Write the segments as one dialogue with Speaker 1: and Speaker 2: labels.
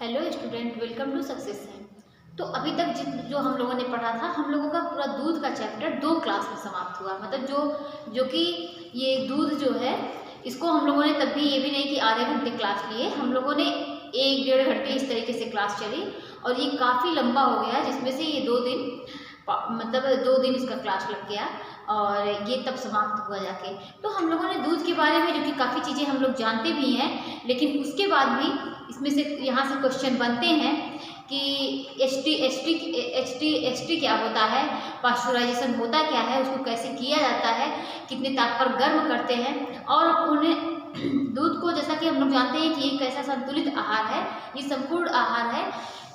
Speaker 1: Hello student, welcome to success है। तो अभी तक जो हम लोगों ने पढ़ा था, हम लोगों का पूरा दूध का चैप्टर 2 क्लास में समाप्त हुआ। मतलब जो कि ये दूध जो है, इसको हम लोगों ने तब भी ये भी नहीं कि आधे घंटे क्लास लिए, हम लोगों ने 1-1.5 घंटे इस तरीके से क्लास चली और ये काफ़ी लंबा हो गया, जिसमें से ये 2 दिन मतलब 2 दिन इसका क्लास लग गया और ये तब समाप्त हुआ जाके। तो हम लोगों ने दूध के बारे में जो कि काफ़ी चीज़ें हम लोग जानते भी हैं, लेकिन उसके बाद भी इसमें से यहाँ से क्वेश्चन बनते हैं कि एच टी क्या होता है, पास्चुराइजेशन होता क्या है, उसको कैसे किया जाता है, कितने ताप पर गर्म करते हैं। और उन्हें दूध को, जैसा कि हम लोग जानते हैं कि एक ऐसा संतुलित आहार है, ये संपूर्ण आहार है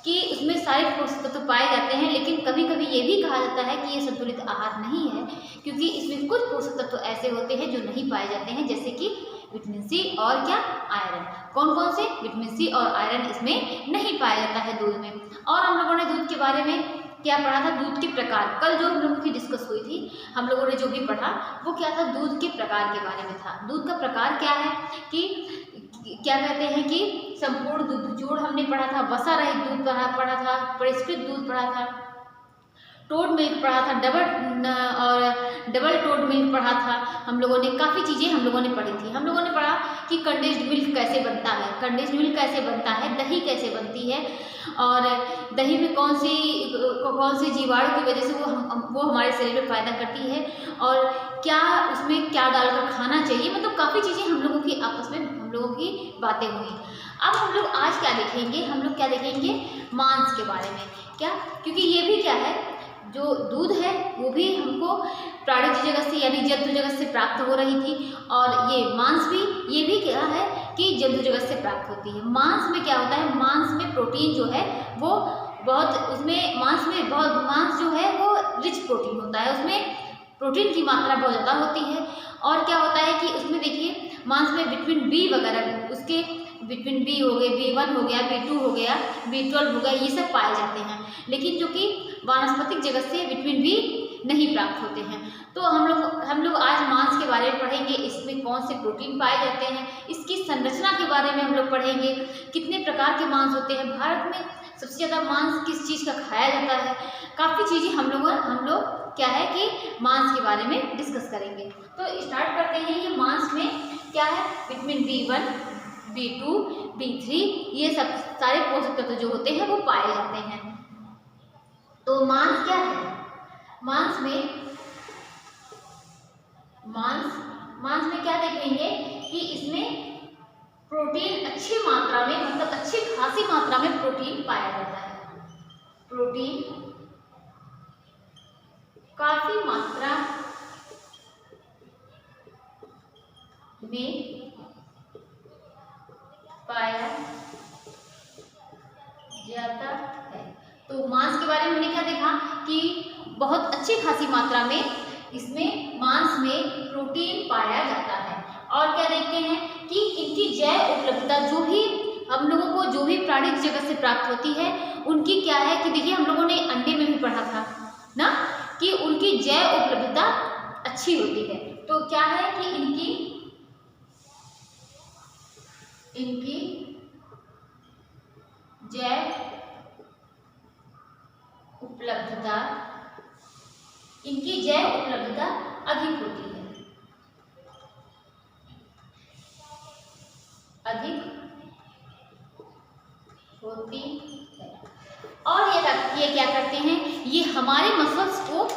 Speaker 1: कि उसमें सारे पोषक तत्व पाए जाते हैं। लेकिन कभी कभी ये भी कहा जाता है कि ये संतुलित आहार नहीं है, क्योंकि इसमें कुछ पोषक तत्व ऐसे होते हैं जो नहीं पाए जाते हैं, जैसे कि विटामिन सी और क्या आयरन। कौन कौन से? विटामिन सी और आयरन इसमें नहीं पाया जाता है दूध में। और हम लोगों ने दूध के बारे में क्या पढ़ा था? दूध के प्रकार। कल जो हम लोगों की डिस्कस हुई थी, हम लोगों ने जो भी पढ़ा वो क्या था? दूध के प्रकार के बारे में था। दूध का प्रकार क्या है कि क्या कहते हैं कि संपूर्ण दूध, जोड़ हमने पढ़ा था, वसा रहित दूध पढ़ा था, परिष्कृत दूध पढ़ा था, टोड मिल्क पढ़ा था, डबल टोड मिल्क पढ़ा था। हम लोगों ने काफ़ी चीज़ें हम लोगों ने पढ़ी थी। हम लोगों ने पढ़ा कि कंडेंस्ड मिल्क कैसे बनता है, कंडेंस्ड मिल्क कैसे बनता है, दही कैसे बनती है, और दही में कौन सी जीवाणु की वजह से वो हमारे शरीर में फायदा करती है, और क्या उसमें क्या डालकर खाना चाहिए। मतलब काफ़ी चीज़ें हम लोगों की आपस में हम लोगों की बातें हुई। अब हम लोग आज क्या देखेंगे? हम लोग क्या देखेंगे? मांस के बारे में। क्या? क्योंकि ये भी क्या है, जो दूध है वो भी हमको प्राणिज जगत से यानी जंतु जगत से प्राप्त हो रही थी, और ये मांस भी, ये भी क्या है कि जंतु जगत से प्राप्त होती है। मांस में क्या होता है? मांस में प्रोटीन जो है वो बहुत, उसमें मांस जो है वो रिच प्रोटीन होता है, उसमें प्रोटीन की मात्रा बहुत ज़्यादा होती है। और क्या होता है कि उसमें देखिए, मांस में विटामिन बी वगैरह, उसके विटामिन बी हो गए, B1 हो गया, B2 हो गया, B12 हो गया, ये सब पाए जाते हैं। लेकिन जो कि वानस्पतिक जगत से विटामिन बी नहीं प्राप्त होते हैं। तो हम लोग आज मांस के बारे में पढ़ेंगे, इसमें कौन से प्रोटीन पाए जाते हैं, इसकी संरचना के बारे में हम लोग पढ़ेंगे, कितने प्रकार के मांस होते हैं, भारत में सबसे ज़्यादा मांस किस चीज़ का खाया जाता है। काफ़ी चीज़ें हम लोग क्या है कि मांस के बारे में डिस्कस करेंगे। तो स्टार्ट करते हैं। ये मांस में क्या है? विटामिन B1, B2, B3, ये सब सारे पोषक तत्व जो होते हैं वो पाए जाते हैं। तो मांस क्या है? मांस में क्या देखेंगे कि इसमें प्रोटीन अच्छी मात्रा में, मतलब अच्छी खासी मात्रा में प्रोटीन पाया जाता है। प्रोटीन काफी मात्रा में पाया जाता है। तो मांस के बारे में हमने क्या देखा कि बहुत अच्छी खासी मात्रा में इसमें मांस में प्रोटीन पाया जाता है। और क्या देखते हैं कि इनकी जैव उपलब्धता, जो भी हम लोगों को जो भी प्राणिज जगत से प्राप्त होती है, उनकी क्या है कि देखिए, हम लोगों ने अंडे में भी पढ़ा था ना कि उनकी जैव उपलब्धता अच्छी होती है। तो क्या है कि इनकी जैव उपलब्धता अधिक होती है, और ये क्या करते हैं? ये हमारे मसल्स को,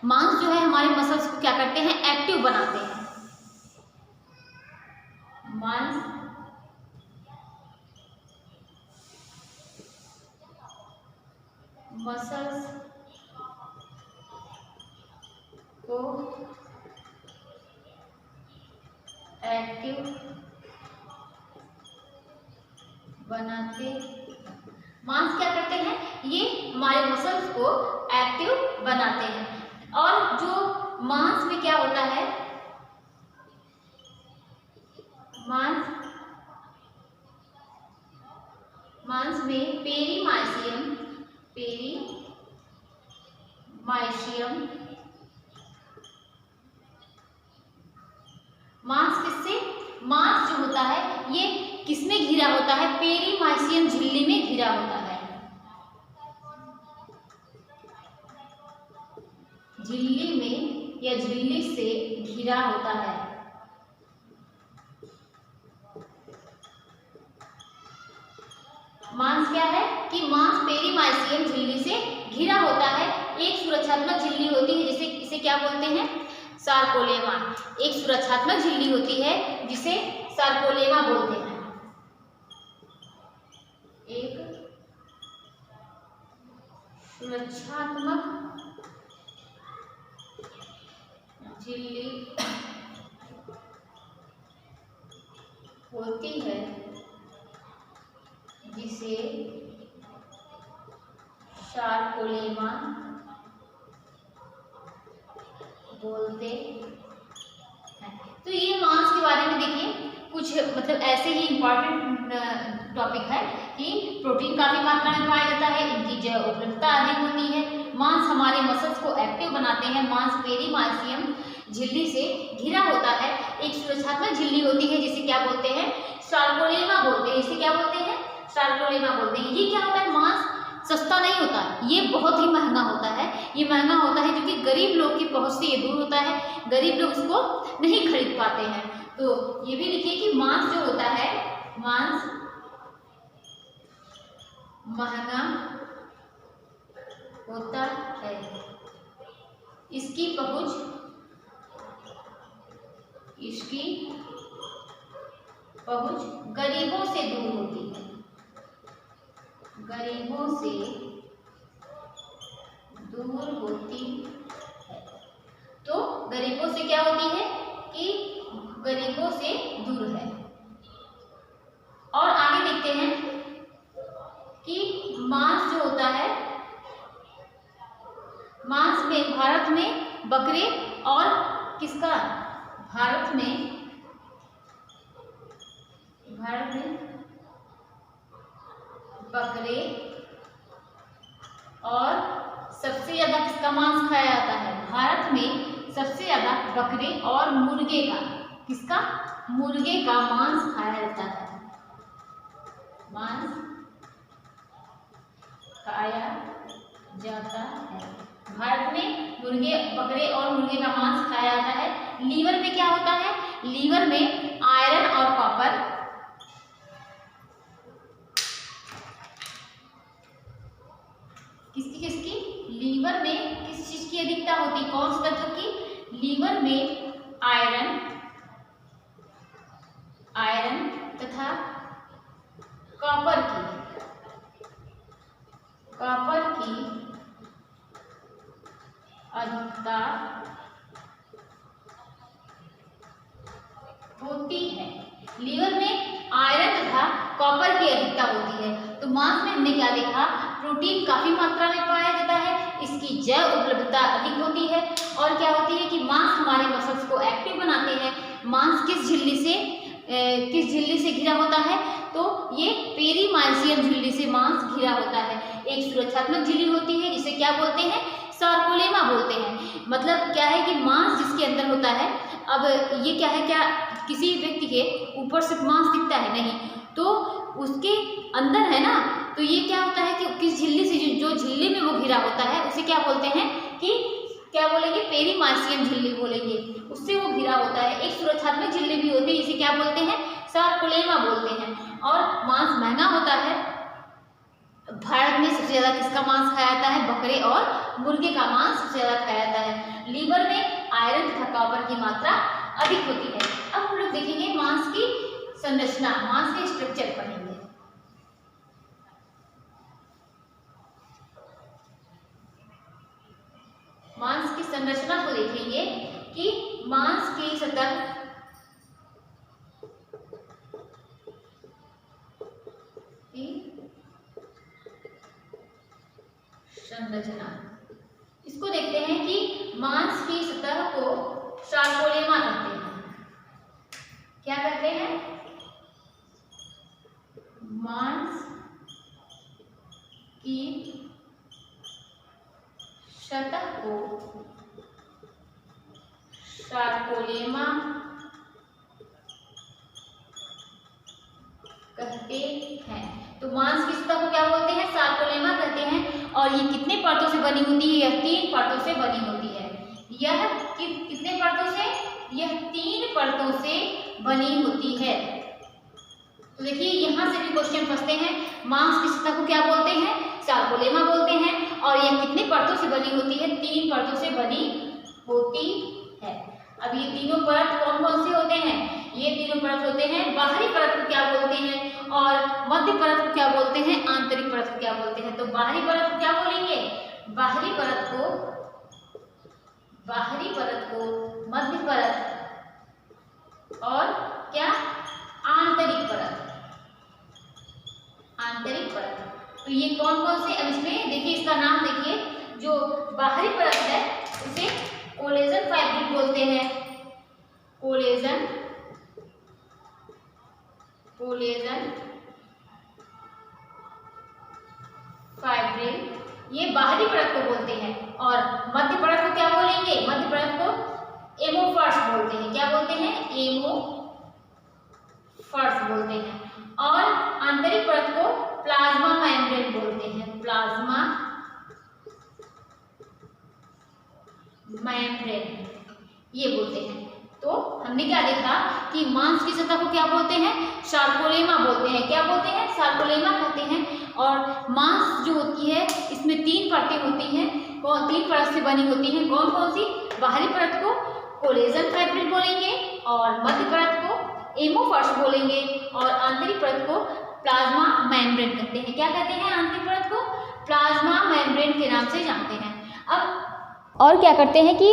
Speaker 1: मांस जो है हमारे मसल्स को क्या करते हैं? एक्टिव बनाते हैं। मांस मसल्स को एक्टिव बनाते। मांस क्या करते हैं? ये हमारे मसल्स को एक्टिव बनाते हैं। और जो मांस में क्या होता है? मांस में पेरीमाइशियम मांस किससे? मांस जो होता है ये किसमें घिरा होता है? पेरीमाइशियम झिल्ली में घिरा होता है। झिल्ली में या झिल्ली से घिरा होता है। मांस क्या है कि मांस पेरीमाइसियम झिल्ली से घिरा होता है। एक सुरक्षात्मक झिल्ली होती है जिसे इसे क्या बोलते हैं, सार्कोलेमा। एक सुरक्षात्मक झिल्ली होती है जिसे सार्कोलेमा बोलते हैं। एक सुरक्षात्मक झिल्ली होती है जिसे सार्कोलेमा बोलते हैं। तो ये मांस के बारे में देखिए कुछ मतलब ऐसे ही इम्पॉर्टेंट टॉपिक है कि प्रोटीन काफी मात्रा में पाया जाता है, इनकी जैव उपलब्धता अधिक होती है, मांस हमारे मसल्स को एक्टिव बनाते हैं, मांस पेरीमाइसियम झिल्ली से घिरा होता है। एक सुरक्षात्मक झिल्ली होती है जिसे क्या बोलते हैं, सार्कोलेमा बोलते हैं। इसे क्या बोलते हैं, सार्कोलेमा बोलते हैं। ये क्या होता है, मांस सस्ता नहीं होता, ये बहुत ही महंगा होता है। ये महंगा होता है क्योंकि गरीब लोग की पहुंच से ये दूर होता है, गरीब लोग इसको नहीं खरीद पाते हैं। तो ये भी लिखिए कि मांस जो होता है, मांस महंगा होता है, इसकी पहुंच गरीबों से दूर होती है, गरीबों से दूर होती है। तो गरीबों से क्या होती है कि गरीबों से दूर है। और आगे देखते हैं कि मांस जो होता है, मांस में भारत में बकरे और किसका, भारत में बकरे और सबसे ज्यादा किसका मांस खाया जाता है, भारत में सबसे ज्यादा बकरे और मुर्गे का, किसका, मुर्गे का मांस खाया जाता है, मांस खाया जाता है। भारत में मुर्गे, बकरे और मुर्गे का मांस खाया जाता है। लीवर में क्या होता है, लीवर में आयरन और कॉपर, किसकी लीवर में किस चीज की अधिकता होती, कौन से तत्व की, लीवर में आयरन तथा कॉपर की अधिकता होती है। लीवर में आयरन तथा कॉपर की अधिकता होती है। तो मांस में हमने क्या देखा, प्रोटीन काफी मात्रा में पाया जाता है, इसकी जैव उपलब्धता अधिक होती है। और क्या होती है कि मांस हमारे मसल्स को एक्टिव बनाते हैं। मांस किस झिल्ली से घिरा होता है, तो ये पेरीमाइसियम झिल्ली से मांस घिरा होता है। एक सुरक्षात्मक झिल्ली होती है जिसे क्या बोलते हैं, सार्कोलेमा बोलते हैं। मतलब क्या है कि मांस जिसके अंदर होता है, अब ये क्या है, क्या किसी व्यक्ति के ऊपर से मांस दिखता है, नहीं, तो उसके अंदर है ना, तो ये क्या होता है कि किस झिल्ली से, जो झिल्ली में वो घिरा होता है उसे क्या बोलते हैं कि क्या बोलेंगे, पेरीमाइसियम झिल्ली बोलेंगे, उससे वो घिरा होता है। एक सुरक्षात्मक झिल्ली भी होती है, इसे क्या बोलते हैं, सार्कोलेमा बोलते हैं। और मांस महंगा होता है। भारत में सबसे ज्यादा किसका मांस खाया जाता है, बकरे और मुर्गे का मांस सबसे ज्यादा खाया जाता है। लीवर में आयरन तथा कॉपर की मात्रा अधिक होती है। अब हम लोग देखेंगे मांस की संरचना, मांस के स्ट्रक्चर पढ़ेंगे। मांस की संरचना को देखेंगे कि मांस की सतह की संरचना, इसको देखते हैं कि मांस की सतह को सार्कोलेमा कहते हैं। क्या कहते हैं, मांस की सतह को सार्कोलेमा कहते हैं। तो मांस की सतह को क्या बोलते हैं, ये कितने परतों से बनी होती है? यह 3 परतों से बनी होती है। यह कितने परतों से? यह 3 परतों से बनी होती है। तो देखिए यहाँ से भी क्वेश्चन फंसते हैं। मांस की सतह को क्या बोलते हैं? सार्कोलेमा बोलते हैं। और यह कितने परतों से बनी होती है? 3 परतों से बनी होती है। अब ये तीनों परत कौन कौन से होते हैं? ये तीनों परत होते हैं। बाहरी परत को क्या बोलते हैं और मध्य परत को क्या बोलते हैं, आंतरिक परत को क्या बोलते हैं? तो बाहरी परत को क्या बोलेंगे? बाहरी परत को मध्य परत और क्या, आंतरिक परत। तो ये कौन कौन से, अब इसमें देखिए इसका नाम देखिए, जो बाहरी परत है उसे कोलेजन फाइब्रिल बोलते हैं। कोलेजन फाइब्रिल, ये बाहरी परत को बोलते हैं। और मध्य परत को क्या बोलेंगे? मध्य परत को एमोफर्स बोलते हैं। क्या बोलते हैं? एमोफर्स बोलते हैं। और आंतरिक परत को प्लाज्मा मेम्ब्रेन बोलते हैं। प्लाज्मा मेम्ब्रेन ये बोलते हैं। तो हमने क्या देखा कि मांस की सतह को क्या बोलते हैं? सार्कोलेमा बोलते हैं। क्या बोलते हैं? सार्कोलेमा कहते हैं। और मांस जो होती है इसमें 3 परतें होती हैं। कौन 3 परत से बनी होती हैं? कौन कौन सी? बाहरी परत को कोलेजन फाइब्रिल बोलेंगे और मध्य परत को एमोफर्स बोलेंगे और आंतरिक परत को प्लाज्मा मेम्ब्रेन कहते हैं। क्या कहते हैं? आंतरिक परत को प्लाज्मा मेम्ब्रेन के नाम से जानते हैं। अब और क्या करते हैं कि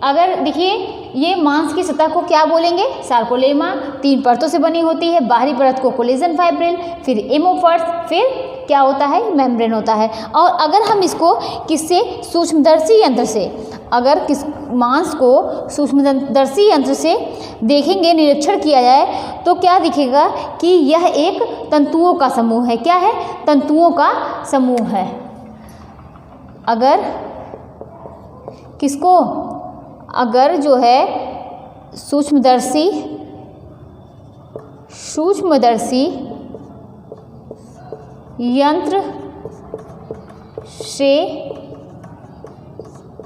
Speaker 1: अगर देखिए ये मांस की सतह को क्या बोलेंगे? सार्कोलेमा, 3 परतों से बनी होती है। बाहरी परत को कोलेजन फाइब्रिल, फिर एमोफर्स, फिर क्या होता है? मेम्ब्रेन होता है। और अगर हम इसको किससे, सूक्ष्मदर्शी यंत्र से, अगर किस मांस को सूक्ष्मदर्शी यंत्र से देखेंगे, निरीक्षण किया जाए तो क्या दिखेगा कि यह एक तंतुओं का समूह है। क्या है? तंतुओं का समूह है। अगर किसको, अगर जो है सूक्ष्मदर्शी यंत्र से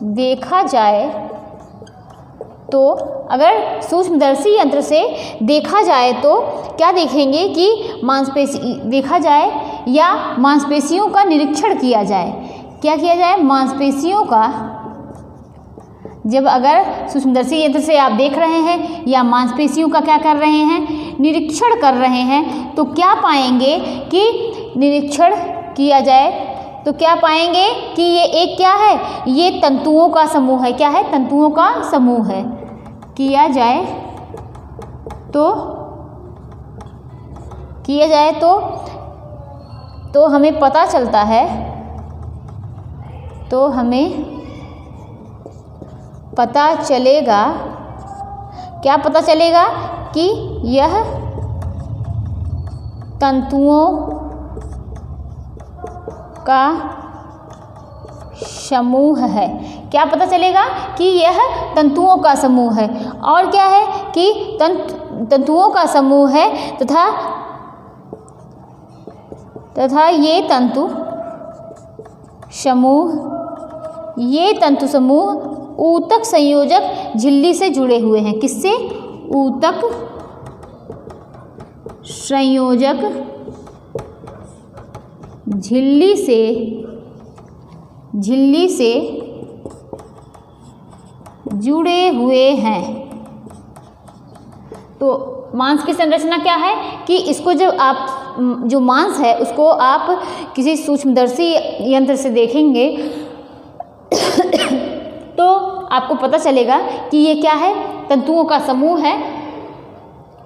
Speaker 1: देखा जाए तो, अगर सूक्ष्मदर्शी यंत्र से देखा जाए तो क्या देखेंगे कि मांसपेशी देखा जाए या मांसपेशियों का निरीक्षण किया जाए। क्या किया जाए? मांसपेशियों का, जब अगर सूक्ष्मदर्शी यंत्र से आप देख रहे हैं या मांसपेशियों का क्या कर रहे हैं? निरीक्षण कर रहे हैं, तो क्या पाएंगे कि निरीक्षण किया जाए तो क्या पाएंगे कि ये एक क्या है? ये तंतुओं का समूह है। क्या है? तंतुओं का समूह है। किया जाए तो हमें पता चलता है, तो हमें पता चलेगा, क्या पता चलेगा? कि यह तंतुओं का समूह है। क्या पता चलेगा? कि यह तंतुओं का समूह है। और क्या है कि तंतुओं का समूह है तथा ये तंतु समूह ऊतक संयोजक झिल्ली से जुड़े हुए हैं। किससे? ऊतक संयोजक झिल्ली से जुड़े हुए हैं। तो मांस की संरचना क्या है कि इसको जब आप, जो मांस है उसको आप किसी सूक्ष्मदर्शी यंत्र से देखेंगे तो आपको पता चलेगा कि ये क्या है? तंतुओं का समूह है।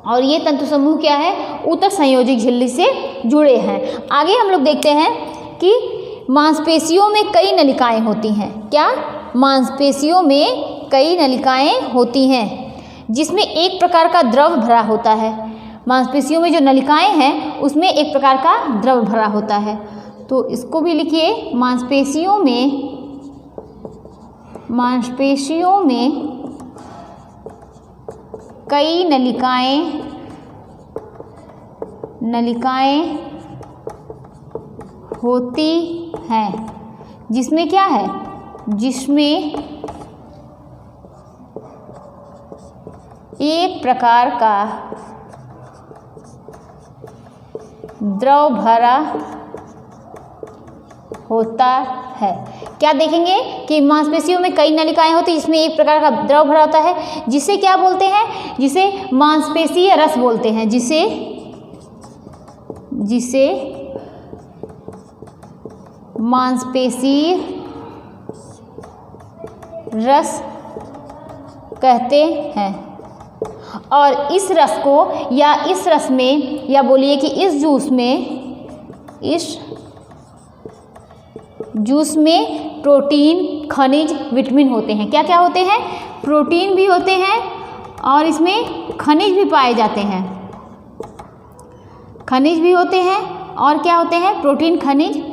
Speaker 1: और ये तंतु समूह क्या है? ऊतक संयोजक झिल्ली से जुड़े हैं। आगे हम लोग देखते हैं कि मांसपेशियों में कई नलिकाएं होती हैं। क्या? मांसपेशियों में कई नलिकाएं होती हैं जिसमें एक प्रकार का द्रव भरा होता है। मांसपेशियों में जो नलिकाएं हैं उसमें एक प्रकार का द्रव भरा होता है। तो इसको भी लिखिए, मांसपेशियों में कई नलिकाएं होती हैं। जिसमें क्या है, जिसमें एक प्रकार का द्रव भरा होता है। क्या देखेंगे कि मांसपेशियों में कई नलिकाएं होती हैं जिसमें एक प्रकार का द्रव भरा होता है, जिसे क्या बोलते हैं, जिसे मांसपेशीय रस बोलते हैं, जिसे मांसपेशीय रस कहते हैं। और इस रस को या इस रस में या बोलिए कि इस जूस में प्रोटीन, खनिज, विटामिन होते हैं। क्या क्या होते हैं, प्रोटीन भी होते हैं और इसमें खनिज भी पाए जाते हैं। खनिज भी होते हैं और क्या होते हैं, प्रोटीन, खनिज,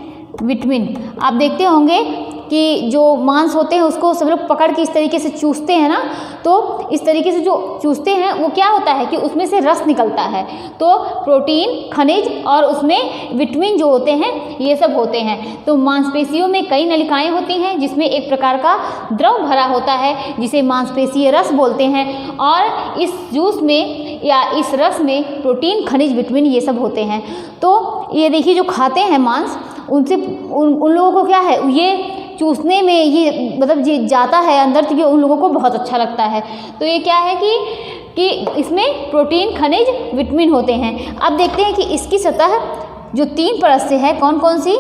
Speaker 1: विटामिन। आप देखते होंगे कि जो मांस होते हैं उसको सब लोग पकड़ के इस तरीके से चूसते हैं ना, तो इस तरीके से जो चूसते हैं वो क्या होता है कि उसमें से रस निकलता है। तो प्रोटीन, खनिज और उसमें विटामिन जो होते हैं ये सब होते हैं। तो मांसपेशियों में कई नलिकाएं होती हैं जिसमें एक प्रकार का द्रव भरा होता है जिसे मांसपेशीय रस बोलते हैं। और इस जूस में या इस रस में प्रोटीन, खनिज, विटामिन ये सब होते हैं। तो ये देखिए जो खाते हैं मांस उनसे उन लोगों को क्या है, ये चूसने में ये मतलब ये जाता है अंदर, तो ये उन लोगों को बहुत अच्छा लगता है। तो ये क्या है कि इसमें प्रोटीन, खनिज, विटामिन होते हैं। अब देखते हैं कि इसकी सतह जो 3 परत से है कौन कौन सी।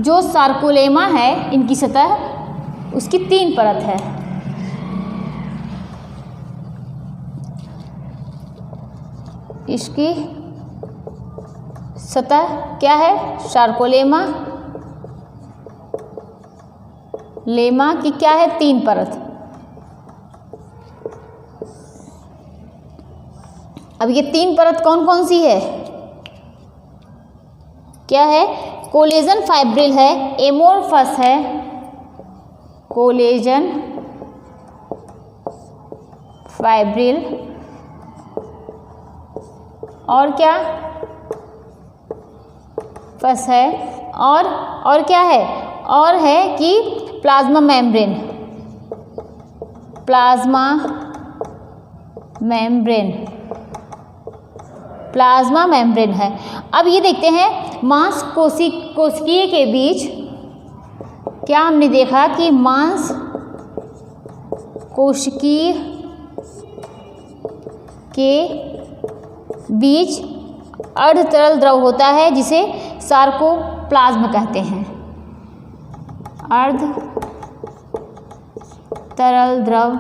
Speaker 1: जो सार्कोलेमा है इनकी सतह उसकी 3 परत है। इसकी सतह क्या है, सार्कोलेमा की क्या है, 3 परत। अब ये 3 परत कौन कौन सी है, क्या है, कोलेजन फाइब्रिल है, एमोर्फस है, कोलेजन फाइब्रिल, और क्या फस है, और क्या है, और है कि प्लाज्मा मेम्ब्रेन है। अब ये देखते हैं मांस कोशिकीय के बीच क्या हमने देखा कि मांस कोशिकीय के बीच अर्ध तरल द्रव होता है जिसे सार्कोप्लाज्म कहते हैं। अर्ध तरल द्रव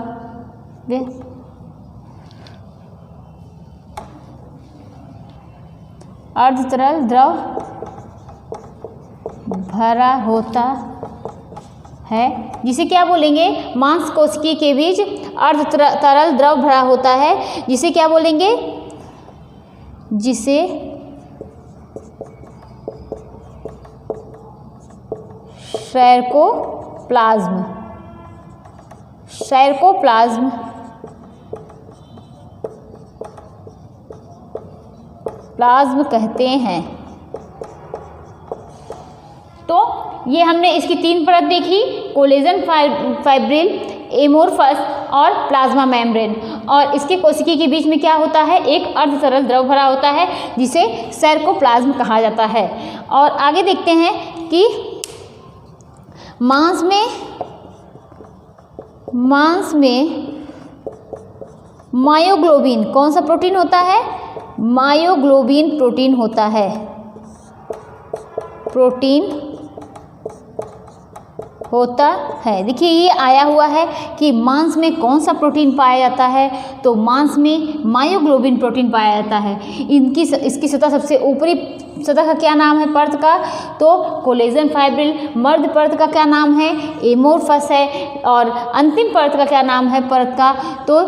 Speaker 1: भरा होता है जिसे क्या बोलेंगे, मांस कोशिकीय के बीच अर्ध तरल द्रव भरा होता है जिसे क्या बोलेंगे, जिसे सार्कोप्लाज्म कहते हैं। तो ये हमने इसकी 3 परत देखी, कोलेजन फाइब्रिल, एमोर्फस और प्लाज्मा मेम्ब्रेन। और इसके कोशिकी के बीच में क्या होता है, एक अर्ध तरल द्रव भरा होता है जिसे सार्कोप्लाज्म कहा जाता है। और आगे देखते हैं कि मांस में मायोग्लोबिन कौन सा प्रोटीन होता है, मायोग्लोबिन प्रोटीन होता है, देखिए ये आया हुआ है कि मांस में कौन सा प्रोटीन पाया जाता है, तो मांस में मायोग्लोबिन प्रोटीन पाया जाता है। इसकी सतह सबसे ऊपरी सतह का क्या नाम है, परत का, तो कोलेजन फाइब्रिल। मर्द परत का क्या नाम है, एमोर्फस है। और अंतिम परत का क्या नाम है परत का, तो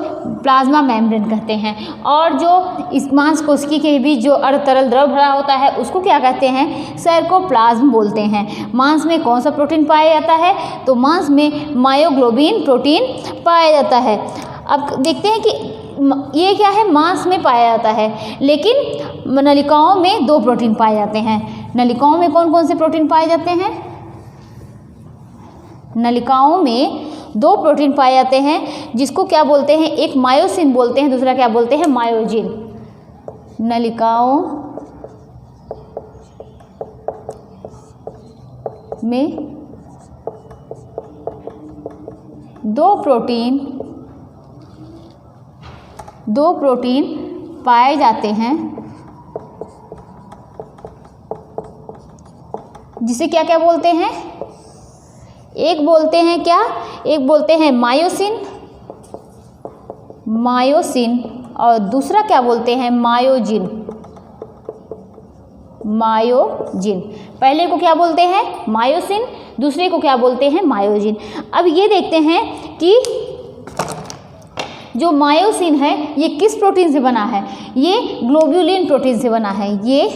Speaker 1: प्लाज्मा मेम्ब्रेन कहते हैं। और जो इस मांस कोशिकी के बीच जो अर्ध तरल द्रव भरा होता है उसको क्या कहते हैं, सार्कोप्लाज्म बोलते हैं। मांस में कौन सा प्रोटीन पाया जाता है, तो मांस में मायोग्लोबिन प्रोटीन पाया जाता है। अब देखते हैं कि ये क्या है, मांस में पाया जाता है, लेकिन नलिकाओं में 2 प्रोटीन पाए जाते हैं। नलिकाओं में कौन कौन से प्रोटीन पाए जाते हैं? नलिकाओं में 2 प्रोटीन पाए जाते हैं, जिसको क्या बोलते हैं, एक मायोसिन बोलते हैं, दूसरा क्या बोलते हैं, मायोजिन। नलिकाओं में 2 प्रोटीन पाए जाते हैं, जिसे क्या क्या बोलते हैं? एक बोलते हैं क्या, एक बोलते हैं मायोसिन, और दूसरा क्या बोलते हैं, मायोजिन। पहले को क्या बोलते हैं, मायोसिन, दूसरे को क्या बोलते हैं, मायोजिन। अब ये देखते हैं कि जो मायोसिन है ये किस प्रोटीन से बना है? ये ग्लोब्यूलिन प्रोटीन से बना है। ये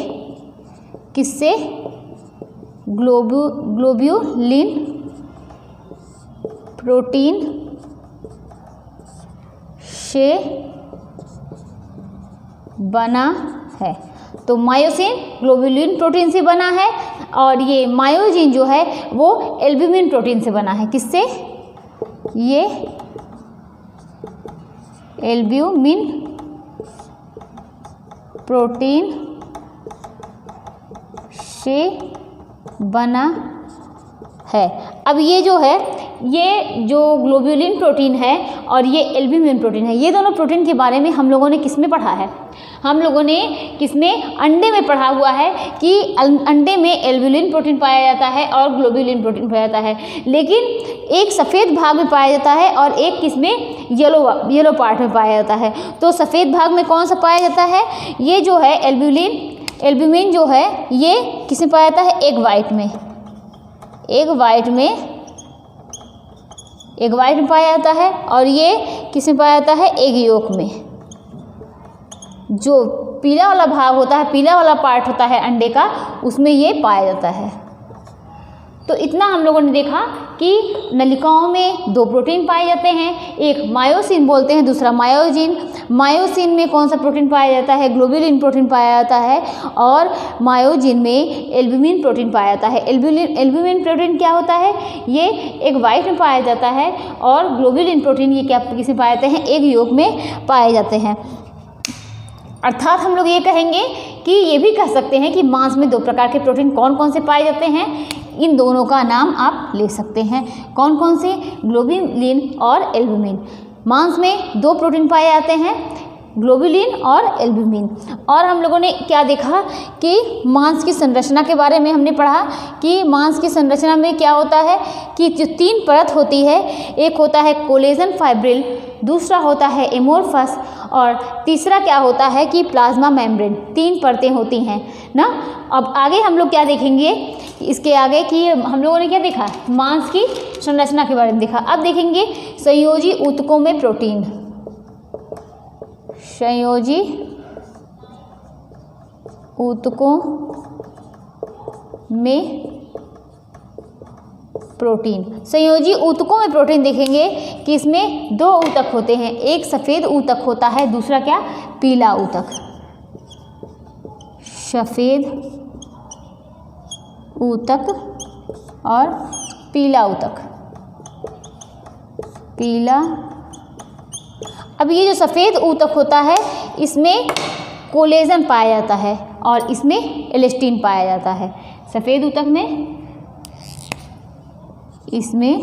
Speaker 1: किससे? ग्लोब्यूलिन प्रोटीन से बना है। तो मायोसिन ग्लोब्यूलिन प्रोटीन से बना है, और ये मायोजिन जो है वो एल्ब्यूमिन प्रोटीन से बना है। किससे? ये एल्ब्यूमिन प्रोटीन से बना है। अब ये जो है, ये जो ग्लोब्यूलिन प्रोटीन है और ये एल्ब्यूमिन प्रोटीन है, ये दोनों प्रोटीन के बारे में हम लोगों ने किस में पढ़ा है? हम लोगों ने किसमें? अंडे में पढ़ा हुआ है कि अंडे में एल्ब्यूलिन प्रोटीन पाया जाता है और ग्लोब्यूलिन प्रोटीन पाया जाता है, लेकिन एक सफ़ेद भाग में पाया जाता है और एक किसमें? येलो पार्ट में पाया जाता है। तो सफ़ेद भाग में कौन सा पाया जाता है? ये जो है एल्ब्यूमिन जो है ये किसमें पाया जाता है? एग वाइट में पाया जाता है, और ये किसमें पाया जाता है? एग योक में। जो पीला वाला भाग होता है, पीला वाला पार्ट होता है अंडे का, उसमें ये पाया जाता है। तो इतना हम लोगों ने देखा कि नलिकाओं में 2 प्रोटीन पाए जाते हैं, एक मायोसिन बोलते हैं, दूसरा मायोजिन। मायोसिन में कौन सा प्रोटीन पाया जाता है? ग्लोब्यूलिन प्रोटीन पाया जाता है, और मायोजिन में एल्ब्यूमिन प्रोटीन पाया जाता है। एल्ब्यूमिन प्रोटीन क्या होता है? ये एक वाइट में पाया जाता है, और ग्लोब्यूलिन प्रोटीन ये क्या किसमें पाए जाते हैं? एग योक में पाए जाते हैं। अर्थात हम लोग ये कहेंगे कि ये भी कह सकते हैं कि मांस में 2 प्रकार के प्रोटीन कौन कौन से पाए जाते हैं। इन दोनों का नाम आप ले सकते हैं। कौन कौन से? ग्लोब्यूलिन और एल्ब्यूमिन। मांस में 2 प्रोटीन पाए जाते हैं, ग्लोब्यूलिन और एल्ब्यूमिन। और हम लोगों ने क्या देखा कि मांस की संरचना के बारे में हमने पढ़ा कि मांस की संरचना में क्या होता है कि जो 3 परत होती है, एक होता है कोलेजन फाइब्रिल, दूसरा होता है एमोर्फस, और तीसरा क्या होता है कि प्लाज्मा मेम्ब्रेन। 3 परतें होती हैं ना। अब आगे हम लोग क्या देखेंगे इसके आगे कि हम लोगों ने क्या देखा? मांस की संरचना के बारे में देखा। अब देखेंगे संयोजी ऊतकों में प्रोटीन। संयोजी ऊतकों में प्रोटीन। संयोजी ऊतकों में प्रोटीन देखेंगे कि इसमें 2 ऊतक होते हैं, एक सफ़ेद ऊतक होता है, दूसरा क्या? पीला ऊतक। सफ़ेद ऊतक और पीला ऊतक। अब ये जो सफ़ेद ऊतक होता है इसमें कोलेजन पाया जाता है और इसमें एलेस्टिन पाया जाता है। सफ़ेद ऊतक में इसमें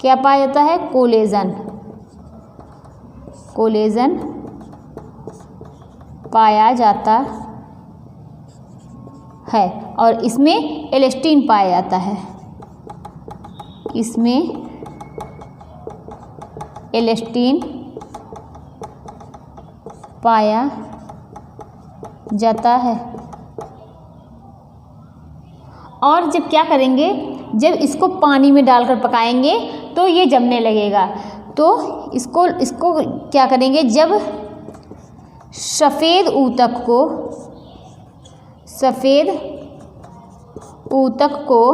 Speaker 1: क्या पाया जाता है? कोलेजन पाया जाता है, और इसमें एलेस्टिन पाया जाता है। इसमें एलेस्टिन पाया जाता है। और जब क्या करेंगे, जब इसको पानी में डालकर पकाएंगे तो ये जमने लगेगा। तो इसको क्या करेंगे, जब सफ़ेद ऊतक को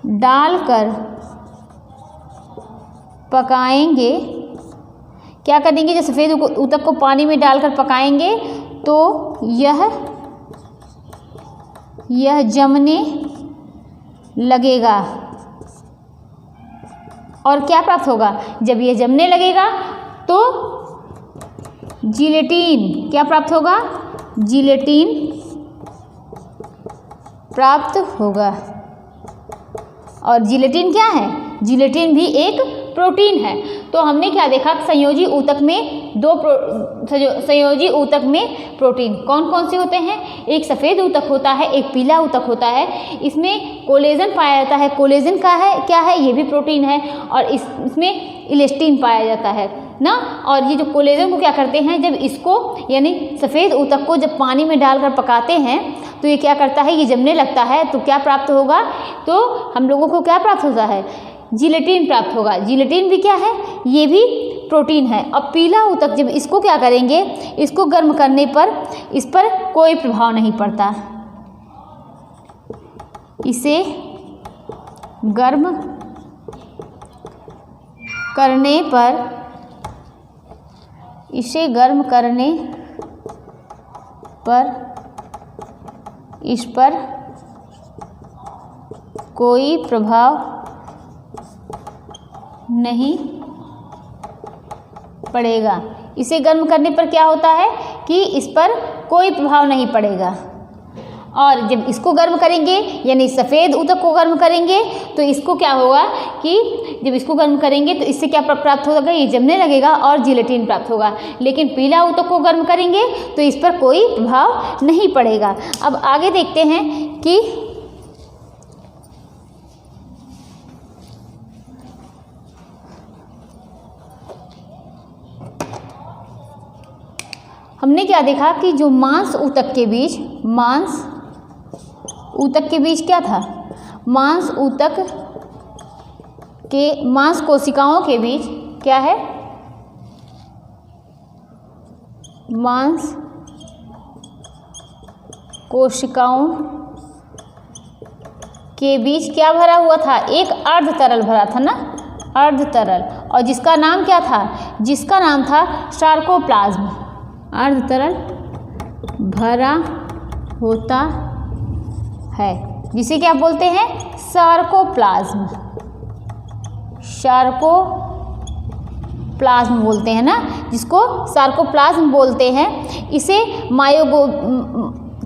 Speaker 1: डालकर पकाएंगे, क्या करेंगे, जब सफ़ेद ऊतक को पानी में डालकर पकाएंगे तो यह जमने लगेगा। और क्या प्राप्त होगा, जब यह जमने लगेगा तो जिलेटिन, क्या प्राप्त होगा, जिलेटिन प्राप्त होगा। और जिलेटिन क्या है, जिलेटिन भी एक प्रोटीन है। तो हमने क्या देखा, संयोजी ऊतक में संयोजी ऊतक में प्रोटीन कौन कौन से होते हैं, एक सफ़ेद ऊतक होता है, एक पीला ऊतक होता है। इसमें कोलेजन पाया जाता है, कोलेजन का है क्या है, ये भी प्रोटीन है। और इसमें इलेस्टिन पाया जाता है ना। और ये जो कोलेजन को क्या करते हैं, जब इसको यानी सफ़ेद ऊतक को जब पानी में डालकर पकाते हैं तो ये क्या करता है, ये जमने लगता है। तो क्या प्राप्त होगा, तो हम लोगों को क्या प्राप्त होता है, जिलेटिन प्राप्त होगा। जिलेटिन भी क्या है, ये भी प्रोटीन है। अब पीला ऊतक जब इसको क्या करेंगे, इसको गर्म करने पर इस पर कोई प्रभाव नहीं पड़ता, इसे गर्म करने पर इस पर कोई प्रभाव नहीं पड़ेगा। इसे गर्म करने पर क्या होता है कि इस पर कोई प्रभाव नहीं पड़ेगा। और जब इसको गर्म करेंगे यानी सफ़ेद ऊतक को गर्म करेंगे तो इसको क्या होगा कि जब इसको गर्म करेंगे तो इससे क्या प्राप्त होगा, ये जमने लगेगा और जिलेटिन प्राप्त होगा। लेकिन पीला ऊतक को गर्म करेंगे तो इस पर कोई प्रभाव नहीं पड़ेगा। अब आगे देखते हैं कि हमने क्या देखा कि जो मांस ऊतक के बीच क्या था, मांस कोशिकाओं के बीच क्या है, मांस कोशिकाओं के बीच क्या भरा हुआ था, एक अर्ध तरल भरा था ना, अर्ध तरल। और जिसका नाम क्या था, जिसका नाम था सार्कोप्लाज्म। अर्ध तरल भरा होता है जिसे क्या बोलते हैं, सार्कोप्लाज्म। सार्कोप्लाज्म बोलते हैं ना, जिसको सार्कोप्लाज्म बोलते हैं। इसे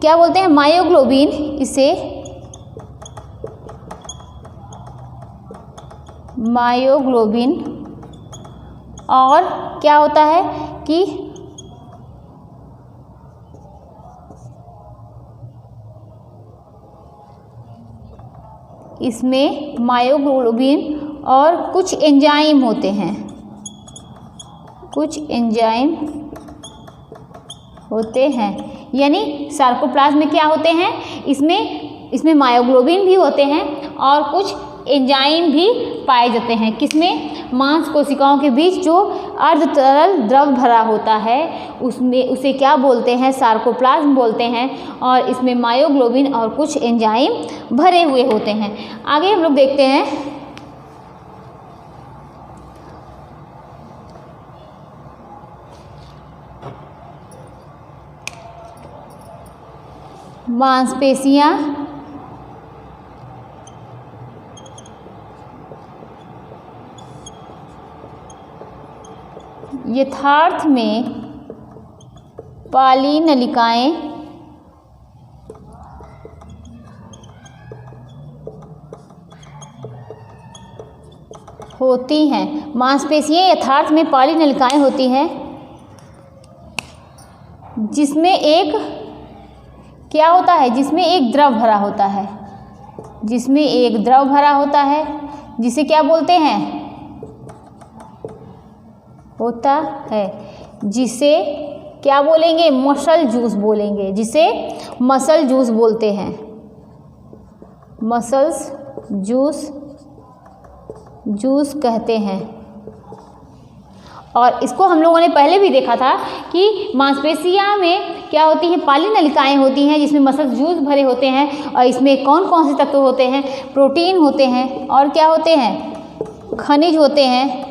Speaker 1: क्या बोलते हैं, मायोग्लोबिन। इसे मायोग्लोबिन। और क्या होता है कि इसमें मायोग्लोबिन और कुछ एंजाइम होते हैं, यानी सार्कोप्लाज्म में क्या होते हैं, इसमें मायोग्लोबिन भी होते हैं और कुछ एंजाइम भी पाए जाते हैं। किसमें, मांस कोशिकाओं के बीच जो अर्ध तरल द्रव भरा होता है उसे क्या बोलते हैं, सार्कोप्लाज्म बोलते हैं। और इसमें मायोग्लोबिन और कुछ एंजाइम भरे हुए होते हैं। आगे हम लोग देखते हैं मांसपेशियां यथार्थ में पालिनलिकाएं होती हैं। मांसपेशियां यथार्थ में पालिनलिकाएं होती हैं जिसमें एक क्या होता है, जिसमें एक द्रव भरा होता है, जिसे क्या बोलते हैं, होता है जिसे क्या बोलेंगे, मसल जूस बोलेंगे, जिसे मसल जूस बोलते हैं, मसल्स जूस कहते हैं। और इसको हम लोगों ने पहले भी देखा था कि मांसपेशियां में क्या होती हैं, पाली नलिकाएं होती हैं जिसमें मसल जूस भरे होते हैं, और इसमें कौन कौन से तत्व होते हैं, प्रोटीन होते हैं, और क्या होते हैं, खनिज होते हैं,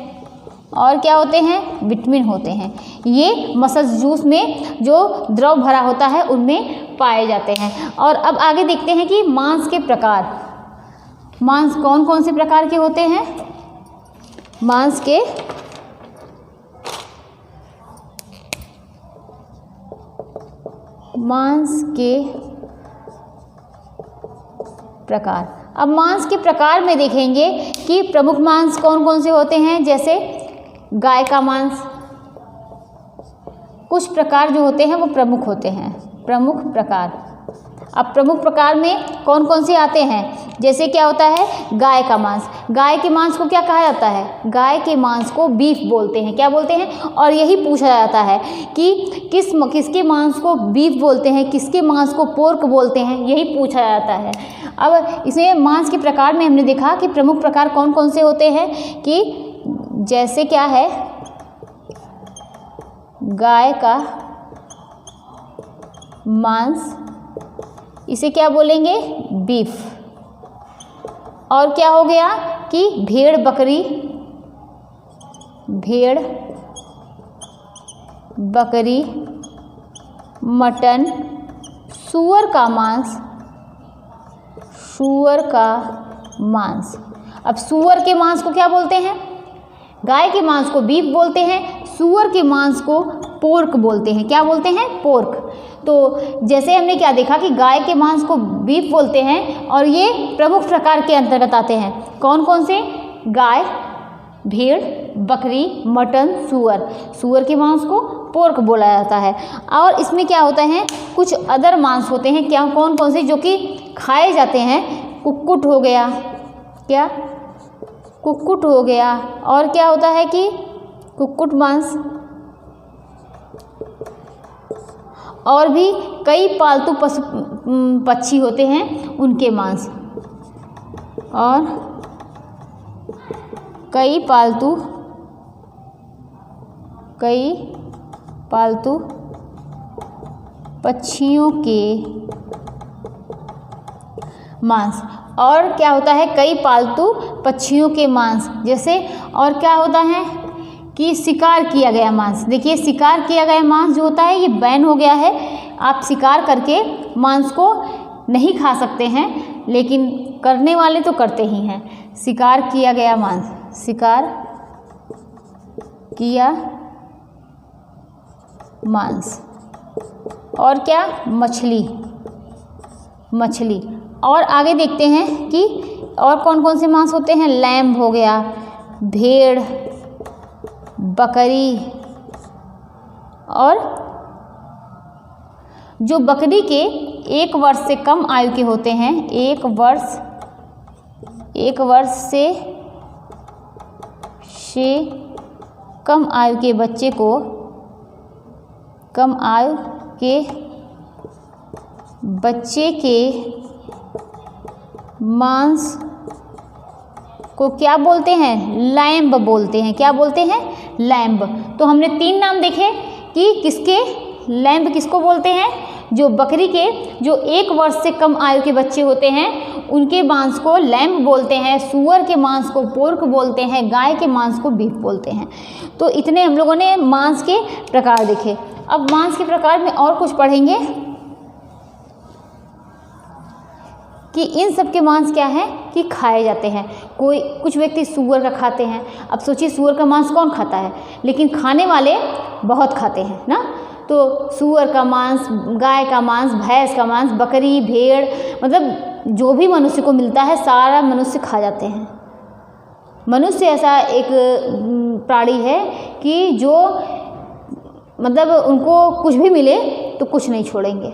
Speaker 1: और क्या होते हैं, विटामिन होते हैं। ये मसल जूस में जो द्रव भरा होता है उनमें पाए जाते हैं। और अब आगे देखते हैं कि मांस के प्रकार, मांस कौन कौन से प्रकार के होते हैं। मांस के प्रकार, अब मांस के प्रकार में देखेंगे कि प्रमुख मांस कौन कौन से होते हैं। जैसे गाय का मांस, कुछ प्रकार जो होते हैं वो प्रमुख होते हैं, प्रमुख प्रकार। अब प्रमुख प्रकार में कौन कौन से आते हैं, जैसे क्या होता है, गाय का मांस। गाय के मांस को क्या कहा जाता है, गाय के मांस को बीफ बोलते हैं। क्या बोलते हैं, और यही पूछा जाता है कि किसके मांस को बीफ बोलते हैं, किसके मांस को पोर्क बोलते हैं, यही पूछा जाता है। अब इसमें मांस के प्रकार में हमने देखा कि प्रमुख प्रकार कौन कौन से होते हैं, कि जैसे क्या है, गाय का मांस, इसे क्या बोलेंगे, बीफ। और क्या हो गया कि भेड़ बकरी, मटन, सूअर का मांस। अब सूअर के मांस को क्या बोलते हैं, गाय के मांस को बीफ बोलते हैं, सूअर के मांस को पोर्क बोलते हैं। क्या बोलते हैं, पोर्क। तो जैसे हमने क्या देखा कि गाय के मांस को बीफ बोलते हैं, और ये प्रमुख प्रकार के अंतर्गत आते हैं। कौन कौन से, गाय, भेड़, बकरी, मटन, सूअर के मांस को पोर्क बोला जाता है। और इसमें क्या होता है, कुछ अदर मांस होते हैं, क्या कौन कौन से, जो कि खाए जाते हैं। कुक्कुट हो गया, क्या, कुक्कुट हो गया, और क्या होता है कि कुक्कुट मांस, और भी कई पालतू पक्षी होते हैं उनके मांस, और कई पालतू पक्षियों के मांस। और क्या होता है, कई पालतू पक्षियों के मांस। जैसे और क्या होता है कि शिकार किया गया मांस। देखिए, शिकार किया गया मांस जो होता है ये बैन हो गया है। आप शिकार करके मांस को नहीं खा सकते हैं, लेकिन करने वाले तो करते ही हैं। शिकार किया गया मांस, शिकार किया मांस। और क्या, मछली। और आगे देखते हैं कि और कौन कौन से मांस होते हैं। लैम्ब हो गया, भेड़, बकरी, और जो बकरी के 1 वर्ष से कम आयु के होते हैं, 1 वर्ष से कम आयु के बच्चे को, कम आयु के बच्चे के मांस को क्या बोलते हैं, लैम्ब बोलते हैं। क्या बोलते हैं, लैम्ब। तो हमने 3 नाम देखे कि किसके, लैम्ब किसको बोलते हैं, जो बकरी के जो 1 वर्ष से कम आयु के बच्चे होते हैं उनके मांस को लैम्ब बोलते हैं, सूअर के मांस को पोर्क बोलते हैं, गाय के मांस को बीफ बोलते हैं। तो इतने हम लोगों ने मांस के प्रकार देखे। अब मांस के प्रकार में और कुछ पढ़ेंगे कि इन सब के मांस क्या है कि खाए जाते हैं। कुछ व्यक्ति सूअर का खाते हैं। अब सोचिए, सूअर का मांस कौन खाता है, लेकिन खाने वाले बहुत खाते हैं ना। तो सूअर का मांस, गाय का मांस, भैंस का मांस, बकरी, भेड़, मतलब जो भी मनुष्य को मिलता है सारा मनुष्य खा जाते हैं। मनुष्य ऐसा एक प्राणी है कि जो मतलब उनको कुछ भी मिले तो कुछ नहीं छोड़ेंगे।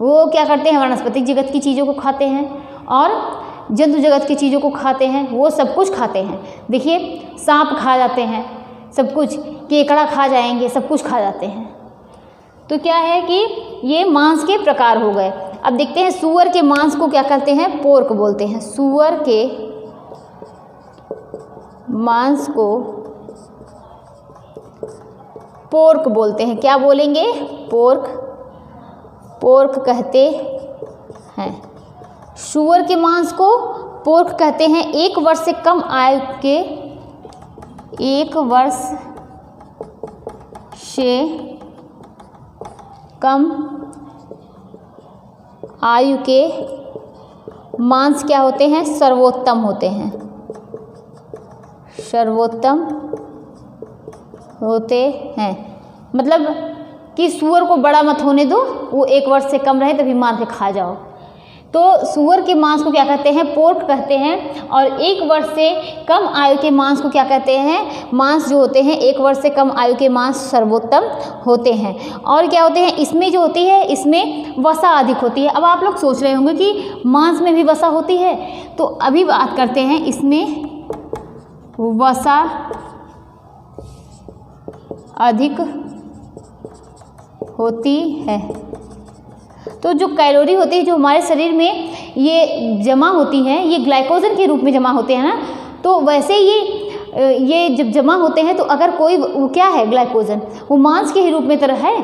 Speaker 1: वो क्या करते हैं, वनस्पतिक जगत की चीज़ों को खाते हैं और जंतु जगत की चीज़ों को खाते हैं। वो सब कुछ खाते हैं। देखिए, सांप खा जाते हैं, सब कुछ, केकड़ा खा जाएंगे, सब कुछ खा जाते हैं। तो क्या है कि ये मांस के प्रकार हो गए। अब देखते हैं सूअर के मांस को क्या कहते हैं, पोर्क बोलते हैं। सूअर के मांस को पोर्क बोलते हैं। क्या बोलेंगे? पोर्क, पोर्क कहते हैं। सूअर के मांस को पोर्क कहते हैं। 1 वर्ष से कम आयु के, 1 वर्ष से कम आयु के मांस क्या होते हैं? सर्वोत्तम होते हैं, सर्वोत्तम होते हैं। मतलब कि सूअर को बड़ा मत होने दो, वो 1 वर्ष से कम रहे तभी मार के खा जाओ। तो सूअर के मांस को क्या कहते हैं? पोर्क कहते हैं। और 1 वर्ष से कम आयु के मांस को क्या कहते हैं? मांस जो होते हैं 1 वर्ष से कम आयु के मांस सर्वोत्तम होते हैं। और क्या होते हैं? इसमें जो होती है, इसमें वसा अधिक होती है। अब आप लोग सोच रहे होंगे कि मांस में भी वसा होती है, तो अभी बात करते हैं। इसमें वसा अधिक होती है। तो जो कैलोरी होती है जो हमारे शरीर में ये जमा होती है, ये ग्लाइकोजन के रूप में जमा होते हैं ना। तो वैसे ये जब जमा होते हैं तो अगर कोई, वो क्या है? ग्लाइकोजन, वो मांस के ही रूप में तरह है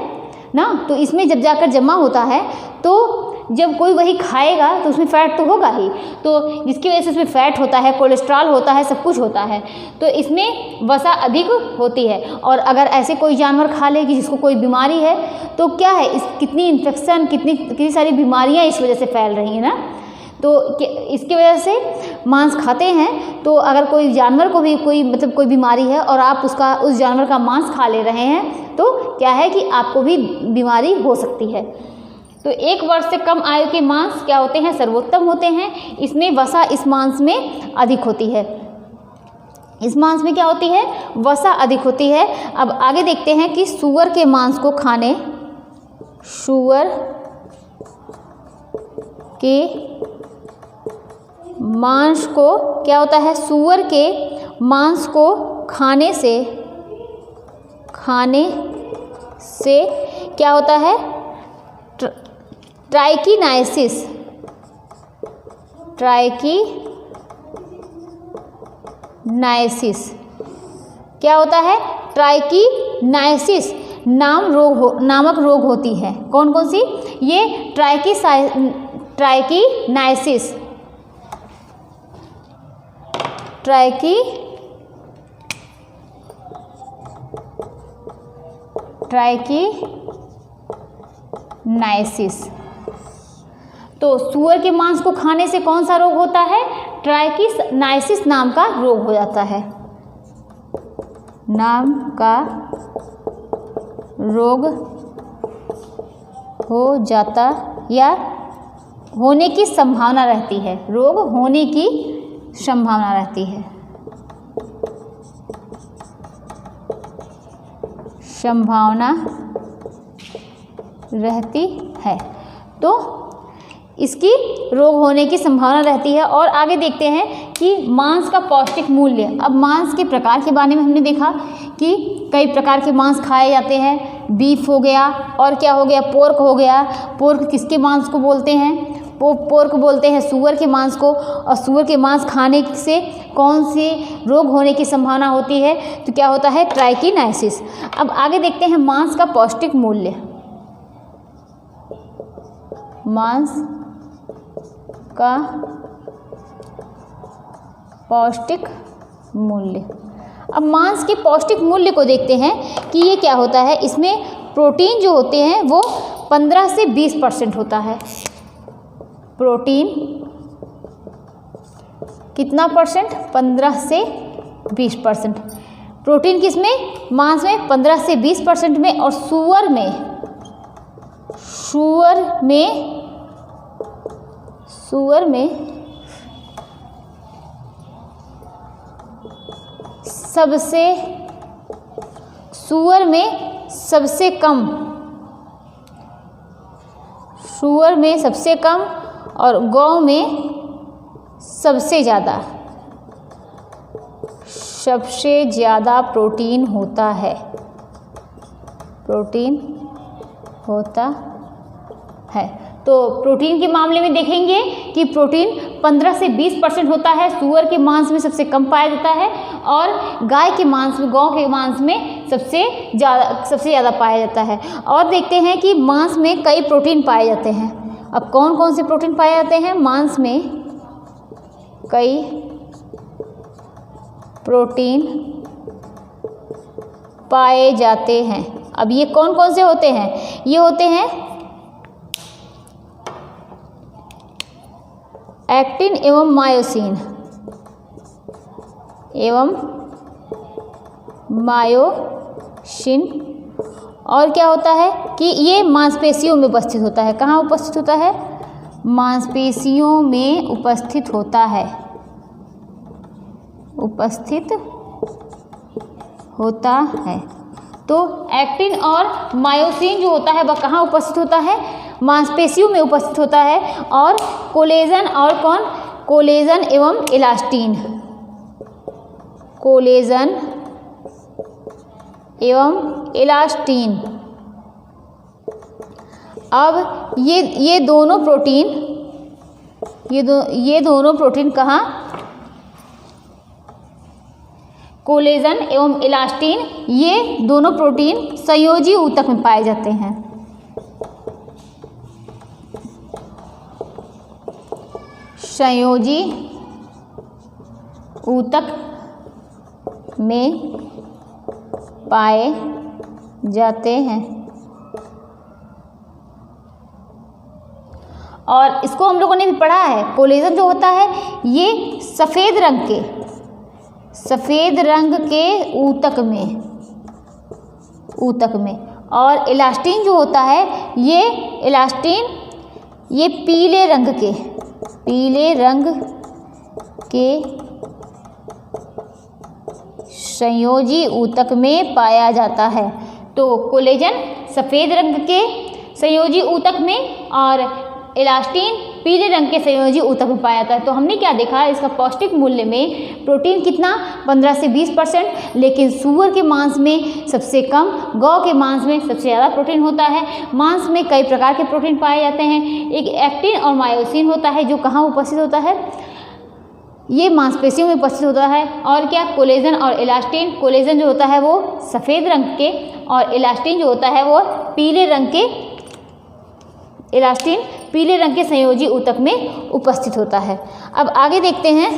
Speaker 1: ना। तो इसमें जब जाकर जमा होता है तो जब कोई वही खाएगा तो उसमें फैट तो होगा ही, तो जिसकी वजह से उसमें फैट होता है, कोलेस्ट्रॉल होता है, सब कुछ होता है। तो इसमें वसा अधिक होती है। और अगर ऐसे कोई जानवर खा ले कि जिसको कोई बीमारी है, तो क्या है, इस कितनी इन्फेक्शन, कितनी सारी बीमारियां इस वजह से फैल रही हैं ना। तो इसकी वजह से मांस खाते हैं। तो अगर कोई जानवर को भी कोई बीमारी है और आप उस जानवर का मांस खा ले रहे हैं, तो क्या है कि आपको भी बीमारी हो सकती है। तो 1 वर्ष से कम आयु के मांस क्या होते हैं? सर्वोत्तम होते हैं। इसमें वसा इस मांस में अधिक होती है। इस मांस में क्या होती है? वसा अधिक होती है। अब आगे देखते हैं कि सूअर के मांस को खाने, सूअर के मांस को क्या होता है? सूअर के मांस को खाने से क्या होता है? ट्राइकिनाइसिस, ट्राइकिनाइसिस क्या होता है? ट्राइकिनाइसिस नामक रोग होती है। कौन कौन सी? ये ट्राइकिनाइसिस, ट्राइकिनाइसिस। तो सूअर के मांस को खाने से कौन सा रोग होता है? ट्राइकिनाइसिस नाम का रोग हो जाता है, नाम का रोग हो जाता या होने की संभावना रहती है, रोग होने की संभावना रहती है, संभावना रहती है। तो इसकी रोग होने की संभावना रहती है। और आगे देखते हैं कि मांस का पौष्टिक मूल्य। अब मांस के प्रकार के बारे में हमने देखा कि कई प्रकार के मांस खाए जाते हैं। बीफ हो गया, और क्या हो गया? पोर्क हो गया। पोर्क किसके मांस को बोलते हैं? वो पोर्क बोलते हैं सूअर के मांस को। और सूअर के मांस खाने से कौन से रोग होने की संभावना होती है? तो क्या होता है? ट्राइकिनाइसिस। अब आगे देखते हैं मांस का पौष्टिक मूल्य। मांस का पौष्टिक मूल्य। अब मांस के पौष्टिक मूल्य को देखते हैं कि ये क्या होता है। इसमें प्रोटीन जो होते हैं वो 15 से 20% होता है। प्रोटीन कितना परसेंट? 15 से 20%। प्रोटीन किसमें? मांस में 15 से 20% में। और सूअर में सबसे कम और गौ में सबसे ज़्यादा प्रोटीन होता है, तो प्रोटीन के मामले में देखेंगे कि प्रोटीन 15 से 20% होता है। सूअर के मांस में सबसे कम पाया जाता है और गाय के मांस में, गौ के मांस में सबसे ज़्यादा पाया जाता है। और देखते हैं कि मांस में कई प्रोटीन पाए जाते हैं। अब कौन कौन से प्रोटीन पाए जाते हैं? मांस में कई प्रोटीन पाए जाते हैं। अब ये कौन कौन से होते हैं? ये होते हैं एक्टिन एवं मायोसिन और क्या होता है कि ये मांसपेशियों में उपस्थित होता है। कहाँ उपस्थित होता है? मांसपेशियों में उपस्थित होता है, तो एक्टिन और मायोसिन जो होता है वह कहाँ उपस्थित होता है? मांसपेशियों में उपस्थित होता है। और कोलेजन और कौन? कोलेजन एवं इलास्टिन, अब ये दोनों प्रोटीन कहाँ? कोलेजन एवं इलास्टिन, ये दोनों प्रोटीन संयोजी ऊतक में पाए जाते हैं। संयोजी ऊतक में पाए जाते हैं। और इसको हम लोगों ने भी पढ़ा है। कोलेजन जो होता है ये सफ़ेद रंग के ऊतक में, और इलास्टिन जो होता है ये पीले रंग के संयोजी ऊतक में पाया जाता है। तो कोलेजन सफ़ेद रंग के संयोजी ऊतक में और इलास्टिन पीले रंग के संयोजी ऊतक में पाया जाता है। तो हमने क्या देखा? इसका पौष्टिक मूल्य में प्रोटीन कितना? 15 से 20%, लेकिन सूअर के मांस में सबसे कम, गौ के मांस में सबसे ज़्यादा प्रोटीन होता है। मांस में कई प्रकार के प्रोटीन पाए जाते हैं। एक एक्टिन और मायोसिन होता है जो कहाँ उपस्थित होता है? ये मांसपेशियों में उपस्थित होता है। और क्या? कोलेजन और इलास्टिन। कोलेजन जो होता है वो सफ़ेद रंग के, और इलास्टिन जो होता है वो पीले रंग के संयोजी ऊतक में उपस्थित होता है। अब आगे देखते हैं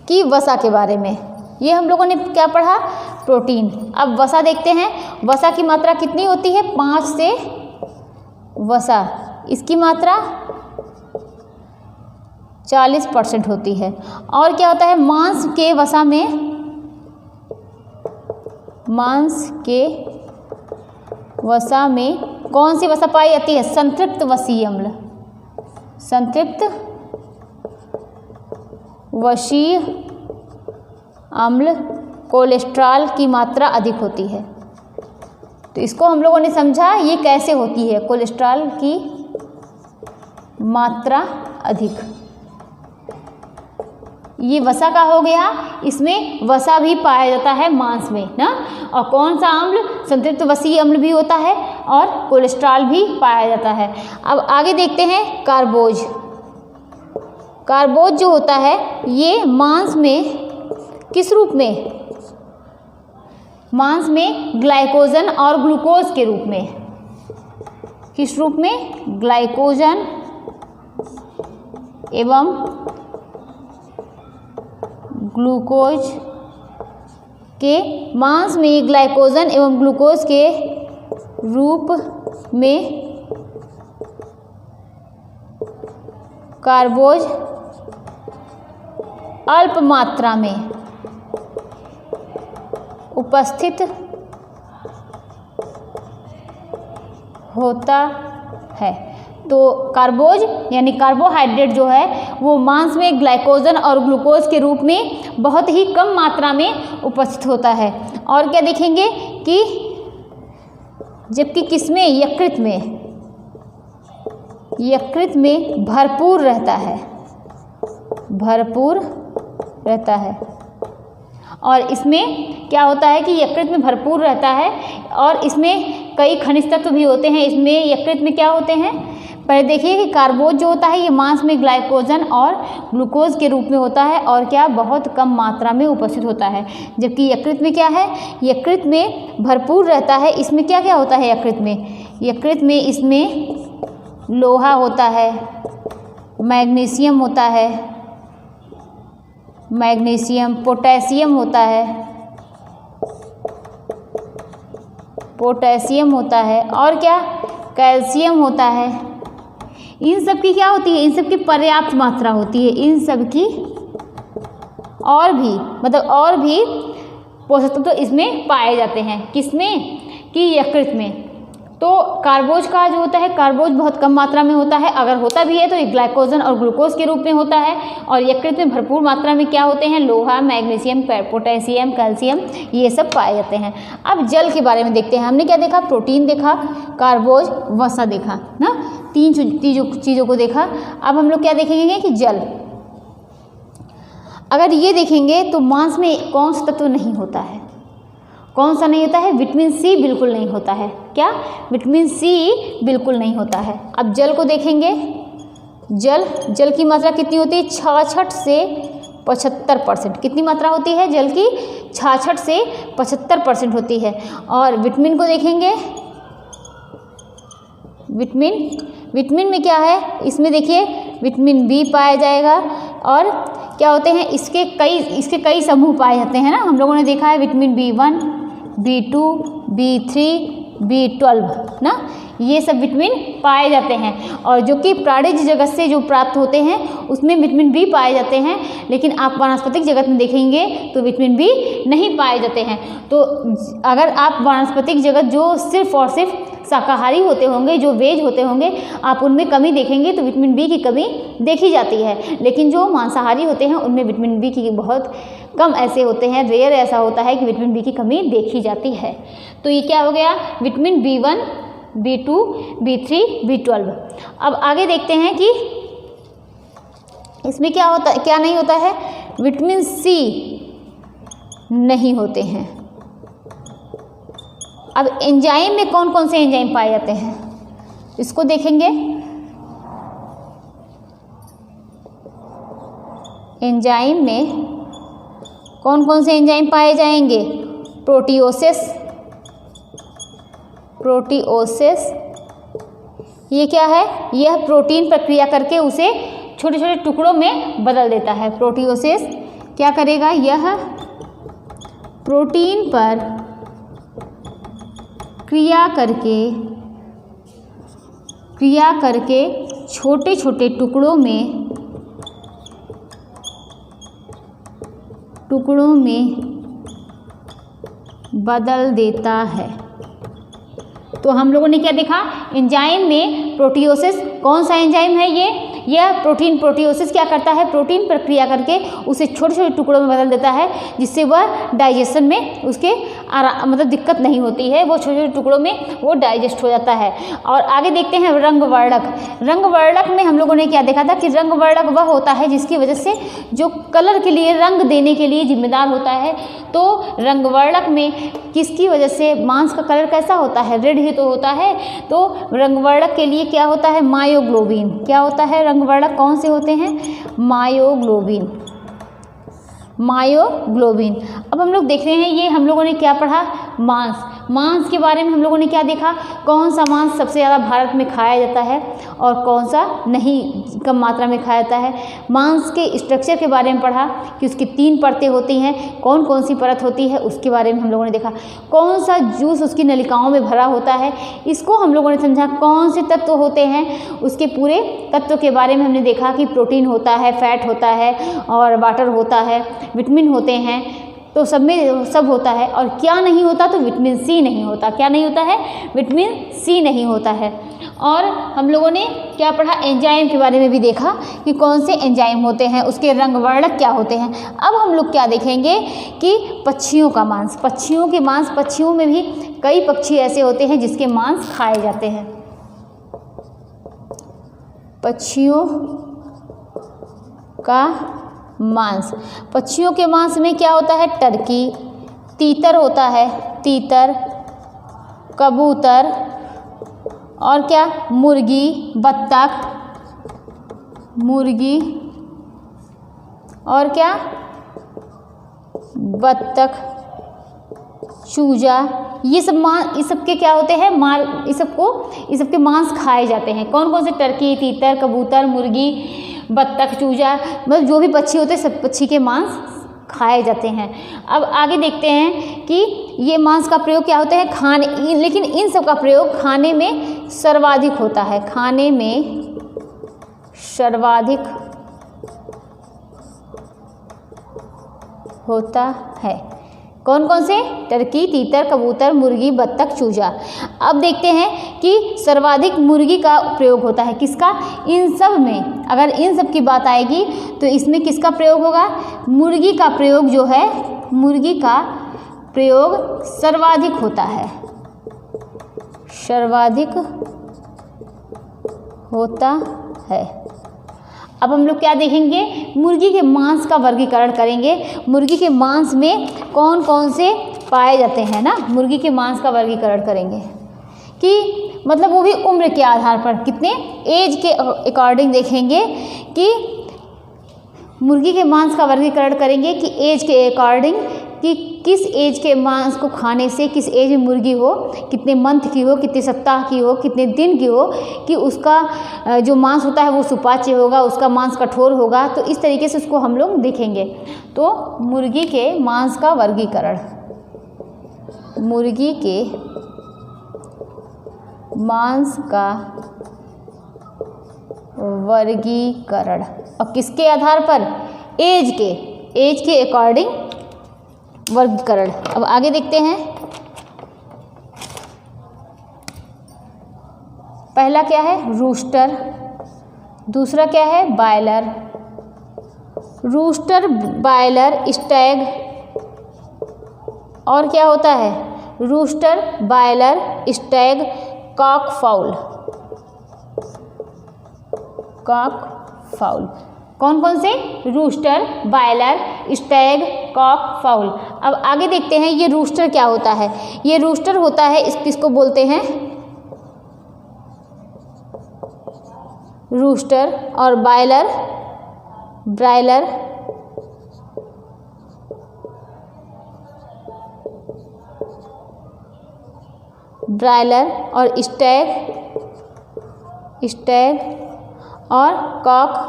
Speaker 1: कि वसा के बारे में। ये हम लोगों ने क्या पढ़ा? प्रोटीन। अब वसा देखते हैं। वसा की मात्रा कितनी होती है? 5 से वसा, इसकी मात्रा 40% होती है। और क्या होता है? मांस के वसा में कौन सी वसा पाई जाती है? संतृप्त वसीय अम्ल कोलेस्ट्रॉल की मात्रा अधिक होती है। तो इसको हम लोगों ने समझा ये कैसे होती है, कोलेस्ट्रॉल की मात्रा अधिक। ये वसा का हो गया, इसमें वसा भी पाया जाता है मांस में ना। और कौन सा अम्ल? संतृप्त वसीय अम्ल भी होता है और कोलेस्ट्रॉल भी पाया जाता है। अब आगे देखते हैं कार्बोज। कार्बोज जो होता है ये मांस में किस रूप में? मांस में ग्लाइकोजन और ग्लूकोज के रूप में। किस रूप में? ग्लाइकोजन एवं ग्लूकोज के, मांस में ग्लाइकोजन एवं ग्लूकोज के रूप में कार्बोज अल्प मात्रा में उपस्थित होता है। तो कार्बोज यानी कार्बोहाइड्रेट जो है वो मांस में ग्लाइकोजन और ग्लूकोज के रूप में बहुत ही कम मात्रा में उपस्थित होता है। और क्या देखेंगे कि जबकि किसमें? यकृत में भरपूर रहता है। और इसमें क्या होता है कि यकृत में भरपूर रहता है और इसमें कई खनिज तत्व भी होते हैं। इसमें यकृत में क्या होते हैं? पहले देखिए कि कार्बोज जो होता है ये मांस में ग्लाइकोजन और ग्लूकोज के रूप में होता है और क्या बहुत कम मात्रा में उपस्थित होता है। जबकि यकृत में क्या है, यकृत में भरपूर रहता है। इसमें क्या क्या होता है यकृत में, यकृत में इसमें लोहा होता है, मैग्नीशियम होता है, मैग्नीशियम, पोटेशियम होता है, पोटेशियम होता है और क्या, कैल्शियम होता है। इन सब की क्या होती है, इन सब की पर्याप्त मात्रा होती है। इन सब की और भी मतलब और भी पोषक तत्व तो इसमें पाए जाते हैं। किसमें, कि यकृत में। तो कार्बोज का जो होता है, कार्बोज बहुत कम मात्रा में होता है, अगर होता भी है तो ये ग्लाइकोजन और ग्लूकोज के रूप में होता है। और यकृत में भरपूर मात्रा में क्या होते हैं, लोहा, मैग्नीशियम, पोटेशियम, कैल्शियम, ये सब पाए जाते हैं। अब जल के बारे में देखते हैं। हमने क्या देखा, प्रोटीन देखा, कार्बोज, वसा देखा ना, तीन चीज़ों को देखा। अब हम लोग क्या देखेंगे कि जल। अगर ये देखेंगे तो मांस में कौन सा तत्व नहीं होता है, कौन सा नहीं होता है, विटामिन सी बिल्कुल नहीं होता है। क्या, विटामिन सी बिल्कुल नहीं होता है। अब जल को देखेंगे, जल की मात्रा कितनी होती है, 66 से 75%। कितनी मात्रा होती है जल की, 66 से 75% होती है। और विटामिन को देखेंगे, विटामिन में क्या है, इसमें देखिए विटामिन बी पाया जाएगा। और क्या होते हैं, इसके कई समूह पाए जाते हैं ना, हम लोगों ने देखा है vitamin B1, B2, B3, B12 ना, ये सब विटामिन पाए जाते हैं। और जो कि प्राणिज जगत से जो प्राप्त होते हैं उसमें विटामिन बी पाए जाते हैं, लेकिन आप वनस्पतिक जगत में देखेंगे तो विटामिन बी नहीं पाए जाते हैं। तो अगर आप वनस्पतिक जगत जो सिर्फ और सिर्फ शाकाहारी होते होंगे, जो वेज होते होंगे, आप उनमें कमी देखेंगे तो विटामिन बी की कमी देखी जाती है। लेकिन जो मांसाहारी होते हैं उनमें विटामिन बी की बहुत कम ऐसे होते हैं, रेयर ऐसा होता है कि विटामिन बी की कमी देखी जाती है। तो ये क्या हो गया, vitamin B1, B2, B3, B12। अब आगे देखते हैं कि इसमें क्या होता है, क्या नहीं होता है, विटामिन सी नहीं होते हैं। अब एंजाइम में कौन कौन से एंजाइम पाए जाते हैं, इसको देखेंगे। एंजाइम में कौन कौन से एंजाइम पाए जाएंगे, प्रोटियोसिस, ये क्या है, यह प्रोटीन प्रक्रिया करके उसे छोटे छोटे टुकड़ों में बदल देता है। प्रोटियोसिस क्या करेगा, यह प्रोटीन पर क्रिया करके छोटे छोटे टुकड़ों में बदल देता है। तो हम लोगों ने क्या देखा, एंजाइम में प्रोटियोसिस, कौन सा एंजाइम है यह प्रोटीन प्रोटियोसिस क्या करता है, प्रोटीन प्रक्रिया करके उसे छोटे छोटे टुकड़ों में बदल देता है, जिससे वह डाइजेशन में उसके मतलब दिक्कत नहीं होती है, वो छोटे छोटे टुकड़ों में वो डाइजेस्ट हो जाता है। और आगे देखते हैं रंगवर्णक में हम लोगों ने क्या देखा था कि रंगवर्णक वह होता है जिसकी वजह से जो कलर के लिए, रंग देने के लिए जिम्मेदार होता है। तो रंगवर्णक में किसकी वजह से मांस का कलर कैसा होता है, रेड ही तो होता है। तो रंगवर्णक के लिए क्या होता है, मायोग्लोबिन। क्या होता है, रंगवर्णक कौन से होते हैं, मायोग्लोबिन। अब हम लोग देख रहे हैं, ये हम लोगों ने क्या पढ़ा, मांस के बारे में हम लोगों ने क्या देखा, कौन सा मांस सबसे ज़्यादा भारत में खाया जाता है और कौन सा नहीं, कम मात्रा में खाया जाता है। मांस के स्ट्रक्चर के बारे में पढ़ा कि उसकी 3 परतें होती हैं, कौन कौन सी परत होती है उसके बारे में हम लोगों ने देखा। कौन सा जूस उसकी नलिकाओं में भरा होता है, इसको हम लोगों ने समझा। कौन से तत्व होते हैं, उसके पूरे तत्व के बारे में हमने देखा कि प्रोटीन होता है, फैट होता है और वाटर होता है, विटामिन होते हैं, तो सब में सब होता है। और क्या नहीं होता, तो विटामिन सी नहीं होता। क्या नहीं होता है, विटामिन सी नहीं होता है। और हम लोगों ने क्या पढ़ा, एंजाइम के बारे में भी देखा कि कौन से एंजाइम होते हैं, उसके रंगवर्णक क्या होते हैं। अब हम लोग क्या देखेंगे कि पक्षियों का मांस, पक्षियों में भी कई पक्षी ऐसे होते हैं जिसके मांस खाए जाते हैं। पक्षियों का मांस, पक्षियों के मांस में क्या होता है, टर्की, तीतर होता है, कबूतर, और क्या, मुर्गी, बत्तख, मुर्गी और क्या, बत्तख, चूजा, ये सब के क्या होते हैं, ये सबके मांस खाए जाते हैं। कौन कौन से, टर्की, तीतर, कबूतर, मुर्गी, बत्तख, चूजा, मतलब जो भी पक्षी होते हैं सब पक्षी के मांस खाए जाते हैं। अब आगे देखते हैं कि ये मांस का प्रयोग क्या होता है खाने, लेकिन इन सब का प्रयोग खाने में सर्वाधिक होता है, खाने में सर्वाधिक होता है। कौन कौन से, टर्की, तीतर, कबूतर, मुर्गी, बत्तख, चूजा। अब देखते हैं कि सर्वाधिक मुर्गी का प्रयोग होता है, किसका, इन सब में। अगर इन सब की बात आएगी तो इसमें किसका प्रयोग होगा, मुर्गी का प्रयोग जो है, मुर्गी का प्रयोग सर्वाधिक होता है, सर्वाधिक होता है। अब हम लोग क्या देखेंगे, मुर्गी के मांस का वर्गीकरण करेंगे। मुर्गी के मांस में कौन कौन से पाए जाते हैं ना, मुर्गी के मांस का वर्गीकरण करेंगे कि मतलब वो भी उम्र के आधार पर, कितने एज के अकॉर्डिंग देखेंगे कि मुर्गी के मांस का वर्गीकरण करेंगे कि एज के अकॉर्डिंग, कि किस एज के मांस को खाने से, किस एज में मुर्गी हो, कितने मंथ की हो, कितने सप्ताह की हो, कितने दिन की हो, कि उसका जो मांस होता है वो सुपाच्य होगा, उसका मांस कठोर होगा। तो इस तरीके से उसको हम लोग देखेंगे। तो मुर्गी के मांस का वर्गीकरण, मुर्गी के मांस का वर्गीकरण, और किसके आधार पर, एज के अकॉर्डिंग वर्गीकरण। अब आगे देखते हैं, पहला क्या है, रूस्टर, दूसरा क्या है, बॉयलर, रूस्टर, बॉयलर, स्टैग, और क्या होता है, rooster, boiler, stag, cock fowl, cock fowl. कौन कौन से, rooster, boiler, stag, cock fowl. अब आगे देखते हैं ये रूस्टर क्या होता है। ये रूस्टर होता है, किसको बोलते हैं, रूस्टर, और बॉयलर, ब्रायलर, ब्रायलर, और स्टैग और कॉक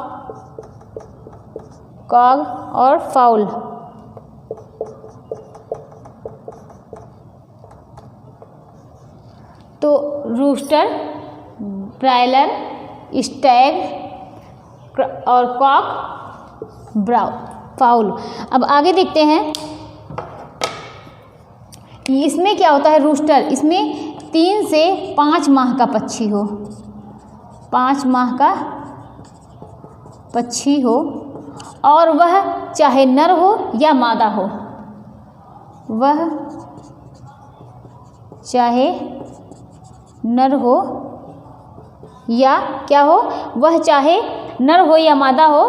Speaker 1: और फाउल। तो रूस्टर, ब्रायलर, स्टैग और कॉक फाउल। अब आगे देखते हैं, इसमें क्या होता है, रूस्टर, इसमें 3 से 5 माह का पक्षी हो, 5 माह का पक्षी हो, और वह चाहे नर हो या मादा हो, वह चाहे नर हो या क्या हो, वह चाहे नर हो या मादा हो,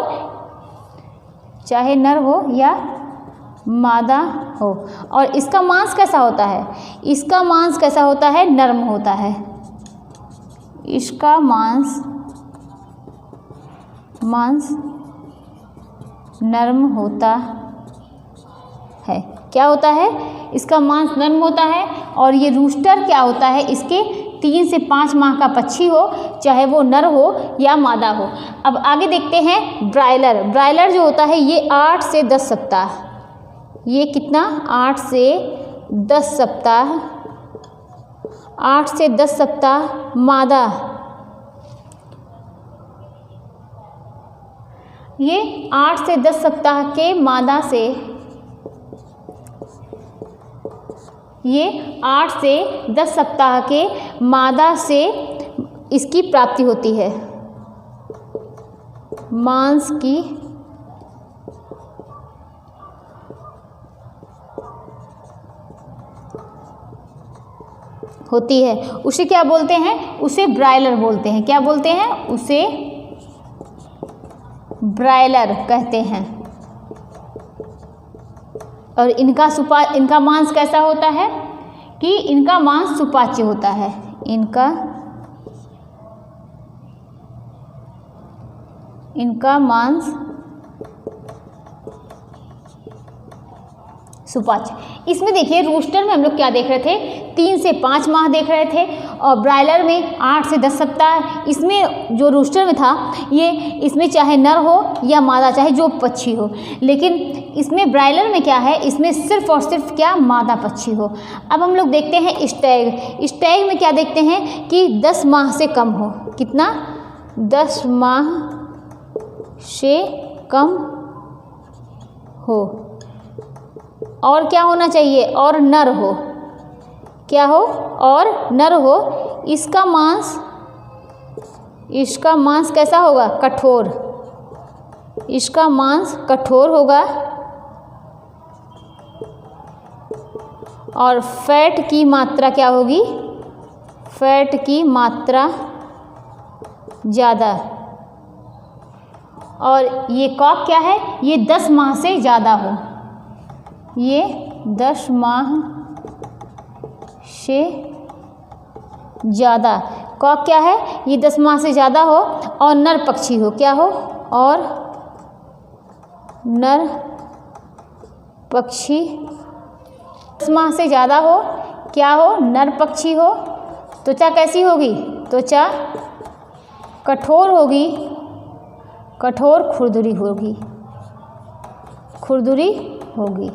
Speaker 1: चाहे नर हो या मादा हो। और इसका मांस कैसा होता है, इसका मांस कैसा होता है, नर्म होता है, इसका मांस नर्म होता है। क्या होता है, इसका मांस नर्म होता है। और ये रूस्टर क्या होता है, इसके 3 से 5 माह का पक्षी हो, चाहे वो नर हो या मादा हो। अब आगे देखते हैं ब्रायलर। ब्रायलर जो होता है ये 8 से 10 सप्ताह, ये कितना, 8 से 10 सप्ताह, 8 से 10 सप्ताह मादा, ये 8 से 10 सप्ताह के मादा से, ये 8 से 10 सप्ताह के मादा से इसकी प्राप्ति होती है, मांस की होती है। उसे क्या बोलते हैं, उसे ब्रायलर बोलते हैं। क्या बोलते हैं, उसे ब्रायलर कहते हैं। और इनका मांस कैसा होता है कि इनका मांस सुपाच्य होता है, इनका इनका मांस सुपाच्य। इसमें देखिए रूस्टर में हम लोग क्या देख रहे थे, 3 से 5 माह देख रहे थे और ब्रायलर में 8 से 10 सप्ताह। इसमें जो रूस्टर में था ये इसमें चाहे नर हो या मादा चाहे जो पक्षी हो, लेकिन इसमें ब्रायलर में क्या है, इसमें सिर्फ और सिर्फ क्या मादा पक्षी हो। अब हम लोग देखते हैं स्टैग। स्टैग में क्या देखते हैं कि 10 माह से कम हो। कितना? 10 माह से कम हो। और क्या होना चाहिए? और नर हो। क्या हो? और नर हो। इसका मांस कैसा होगा? कठोर। इसका मांस कठोर होगा और फैट की मात्रा क्या होगी? फैट की मात्रा ज़्यादा। और ये कॉक क्या है? ये 10 माह से ज़्यादा हो। ये 10 माह से ज़्यादा। कॉक क्या है? ये 10 माह से ज़्यादा हो और नर पक्षी हो। क्या हो? और नर पक्षी 10 माह से ज़्यादा हो। क्या हो? नर पक्षी हो। त्वचा कैसी होगी? त्वचा कठोर होगी। कठोर खुरदुरी होगी। खुरदुरी होगी।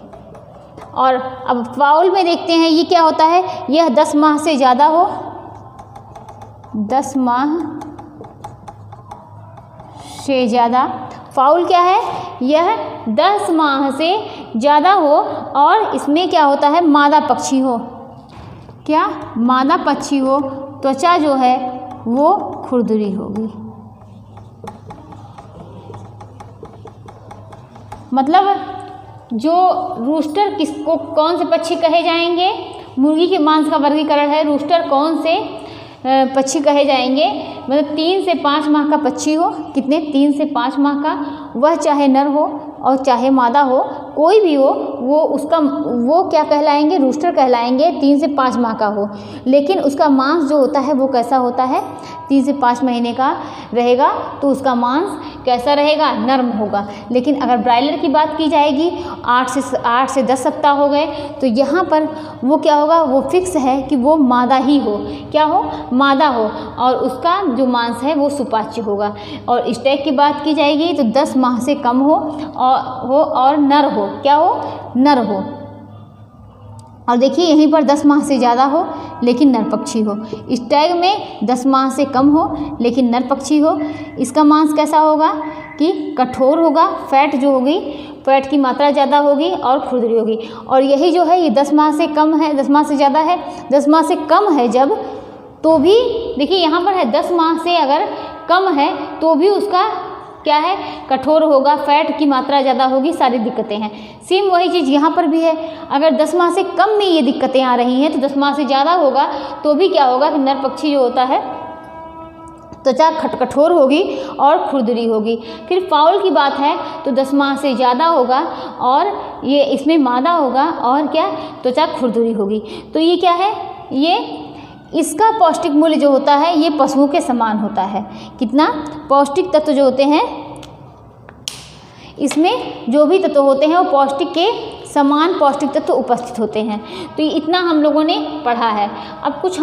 Speaker 1: और अब फाउल में देखते हैं ये क्या होता है। यह 10 माह से ज़्यादा हो। 10 माह से ज़्यादा। फाउल क्या है? यह 10 माह से ज़्यादा हो और इसमें क्या होता है? मादा पक्षी हो। क्या? मादा पक्षी हो। त्वचा जो है वो खुरदुरी होगी। मतलब जो रूस्टर किसको, कौन से पक्षी कहे जाएंगे? मुर्गी के मांस का वर्गीकरण है। रूस्टर कौन से पक्षी कहे जाएंगे? मतलब 3 से 5 माह का पक्षी हो। कितने? 3 से 5 माह का। वह चाहे नर हो और चाहे मादा हो, कोई भी हो, वो क्या कहलाएंगे? रूस्टर कहलाएंगे। 3 से 5 माह का हो, लेकिन उसका मांस जो होता है वो कैसा होता है? 3 से 5 महीने का रहेगा तो उसका मांस कैसा रहेगा? नर्म होगा। लेकिन अगर ब्रायलर की बात की जाएगी, 8 से 10 सप्ताह हो गए, तो यहाँ पर वो क्या होगा? वो फिक्स है कि वो मादा ही हो। क्या हो? मादा हो और उसका जो मांस है वो सुपाच्य होगा। और स्टैग की बात की जाएगी तो 10 माह से कम हो और नर हो। क्या हो? नर हो। और देखिए यहीं पर 10 माह से ज़्यादा हो लेकिन नर पक्षी हो। स्टैग में 10 माह से कम हो लेकिन नर पक्षी हो। इसका मांस कैसा होगा? कि कठोर होगा। फैट जो होगी, फैट की मात्रा ज़्यादा होगी और खुरदुरी होगी। और यही जो है ये 10 माह से कम है, 10 माह से ज़्यादा है। 10 माह से कम है जब, तो भी देखिए यहाँ पर है 10 माह से अगर कम है तो भी उसका क्या है? कठोर होगा, फैट की मात्रा ज़्यादा होगी, सारी दिक्कतें हैं। सेम वही चीज़ यहाँ पर भी है। अगर 10 माह से कम में ये दिक्कतें आ रही हैं तो 10 माह से ज़्यादा होगा तो भी क्या होगा कि नर पक्षी जो होता है त्वचा कठोर होगी और खुरदुरी होगी। फिर फाउल की बात है तो 10 माह से ज़्यादा होगा और ये इसमें मादा होगा और क्या? त्वचा खुरदुरी होगी। तो ये क्या है? ये इसका पौष्टिक मूल्य जो होता है ये पशुओं के समान होता है। कितना? पौष्टिक तत्व जो होते हैं, इसमें जो भी तत्व होते हैं वो पौष्टिक के समान पौष्टिक तत्व उपस्थित होते हैं। तो ये इतना हम लोगों ने पढ़ा है। अब कुछ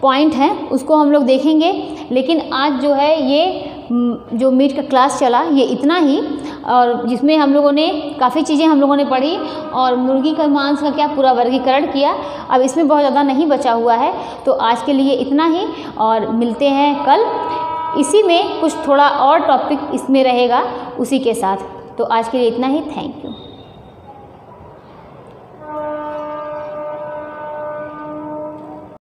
Speaker 1: पॉइंट हैं उसको हम लोग देखेंगे, लेकिन आज जो है ये जो मीट का क्लास चला ये इतना ही, और जिसमें हम लोगों ने काफ़ी चीज़ें हम लोगों ने पढ़ी और मुर्गी का मांस का क्या पूरा वर्गीकरण किया। अब इसमें बहुत ज़्यादा नहीं बचा हुआ है, तो आज के लिए इतना ही और मिलते हैं कल। इसी में कुछ थोड़ा और टॉपिक इसमें रहेगा उसी के साथ। तो आज के लिए इतना ही। Thank you.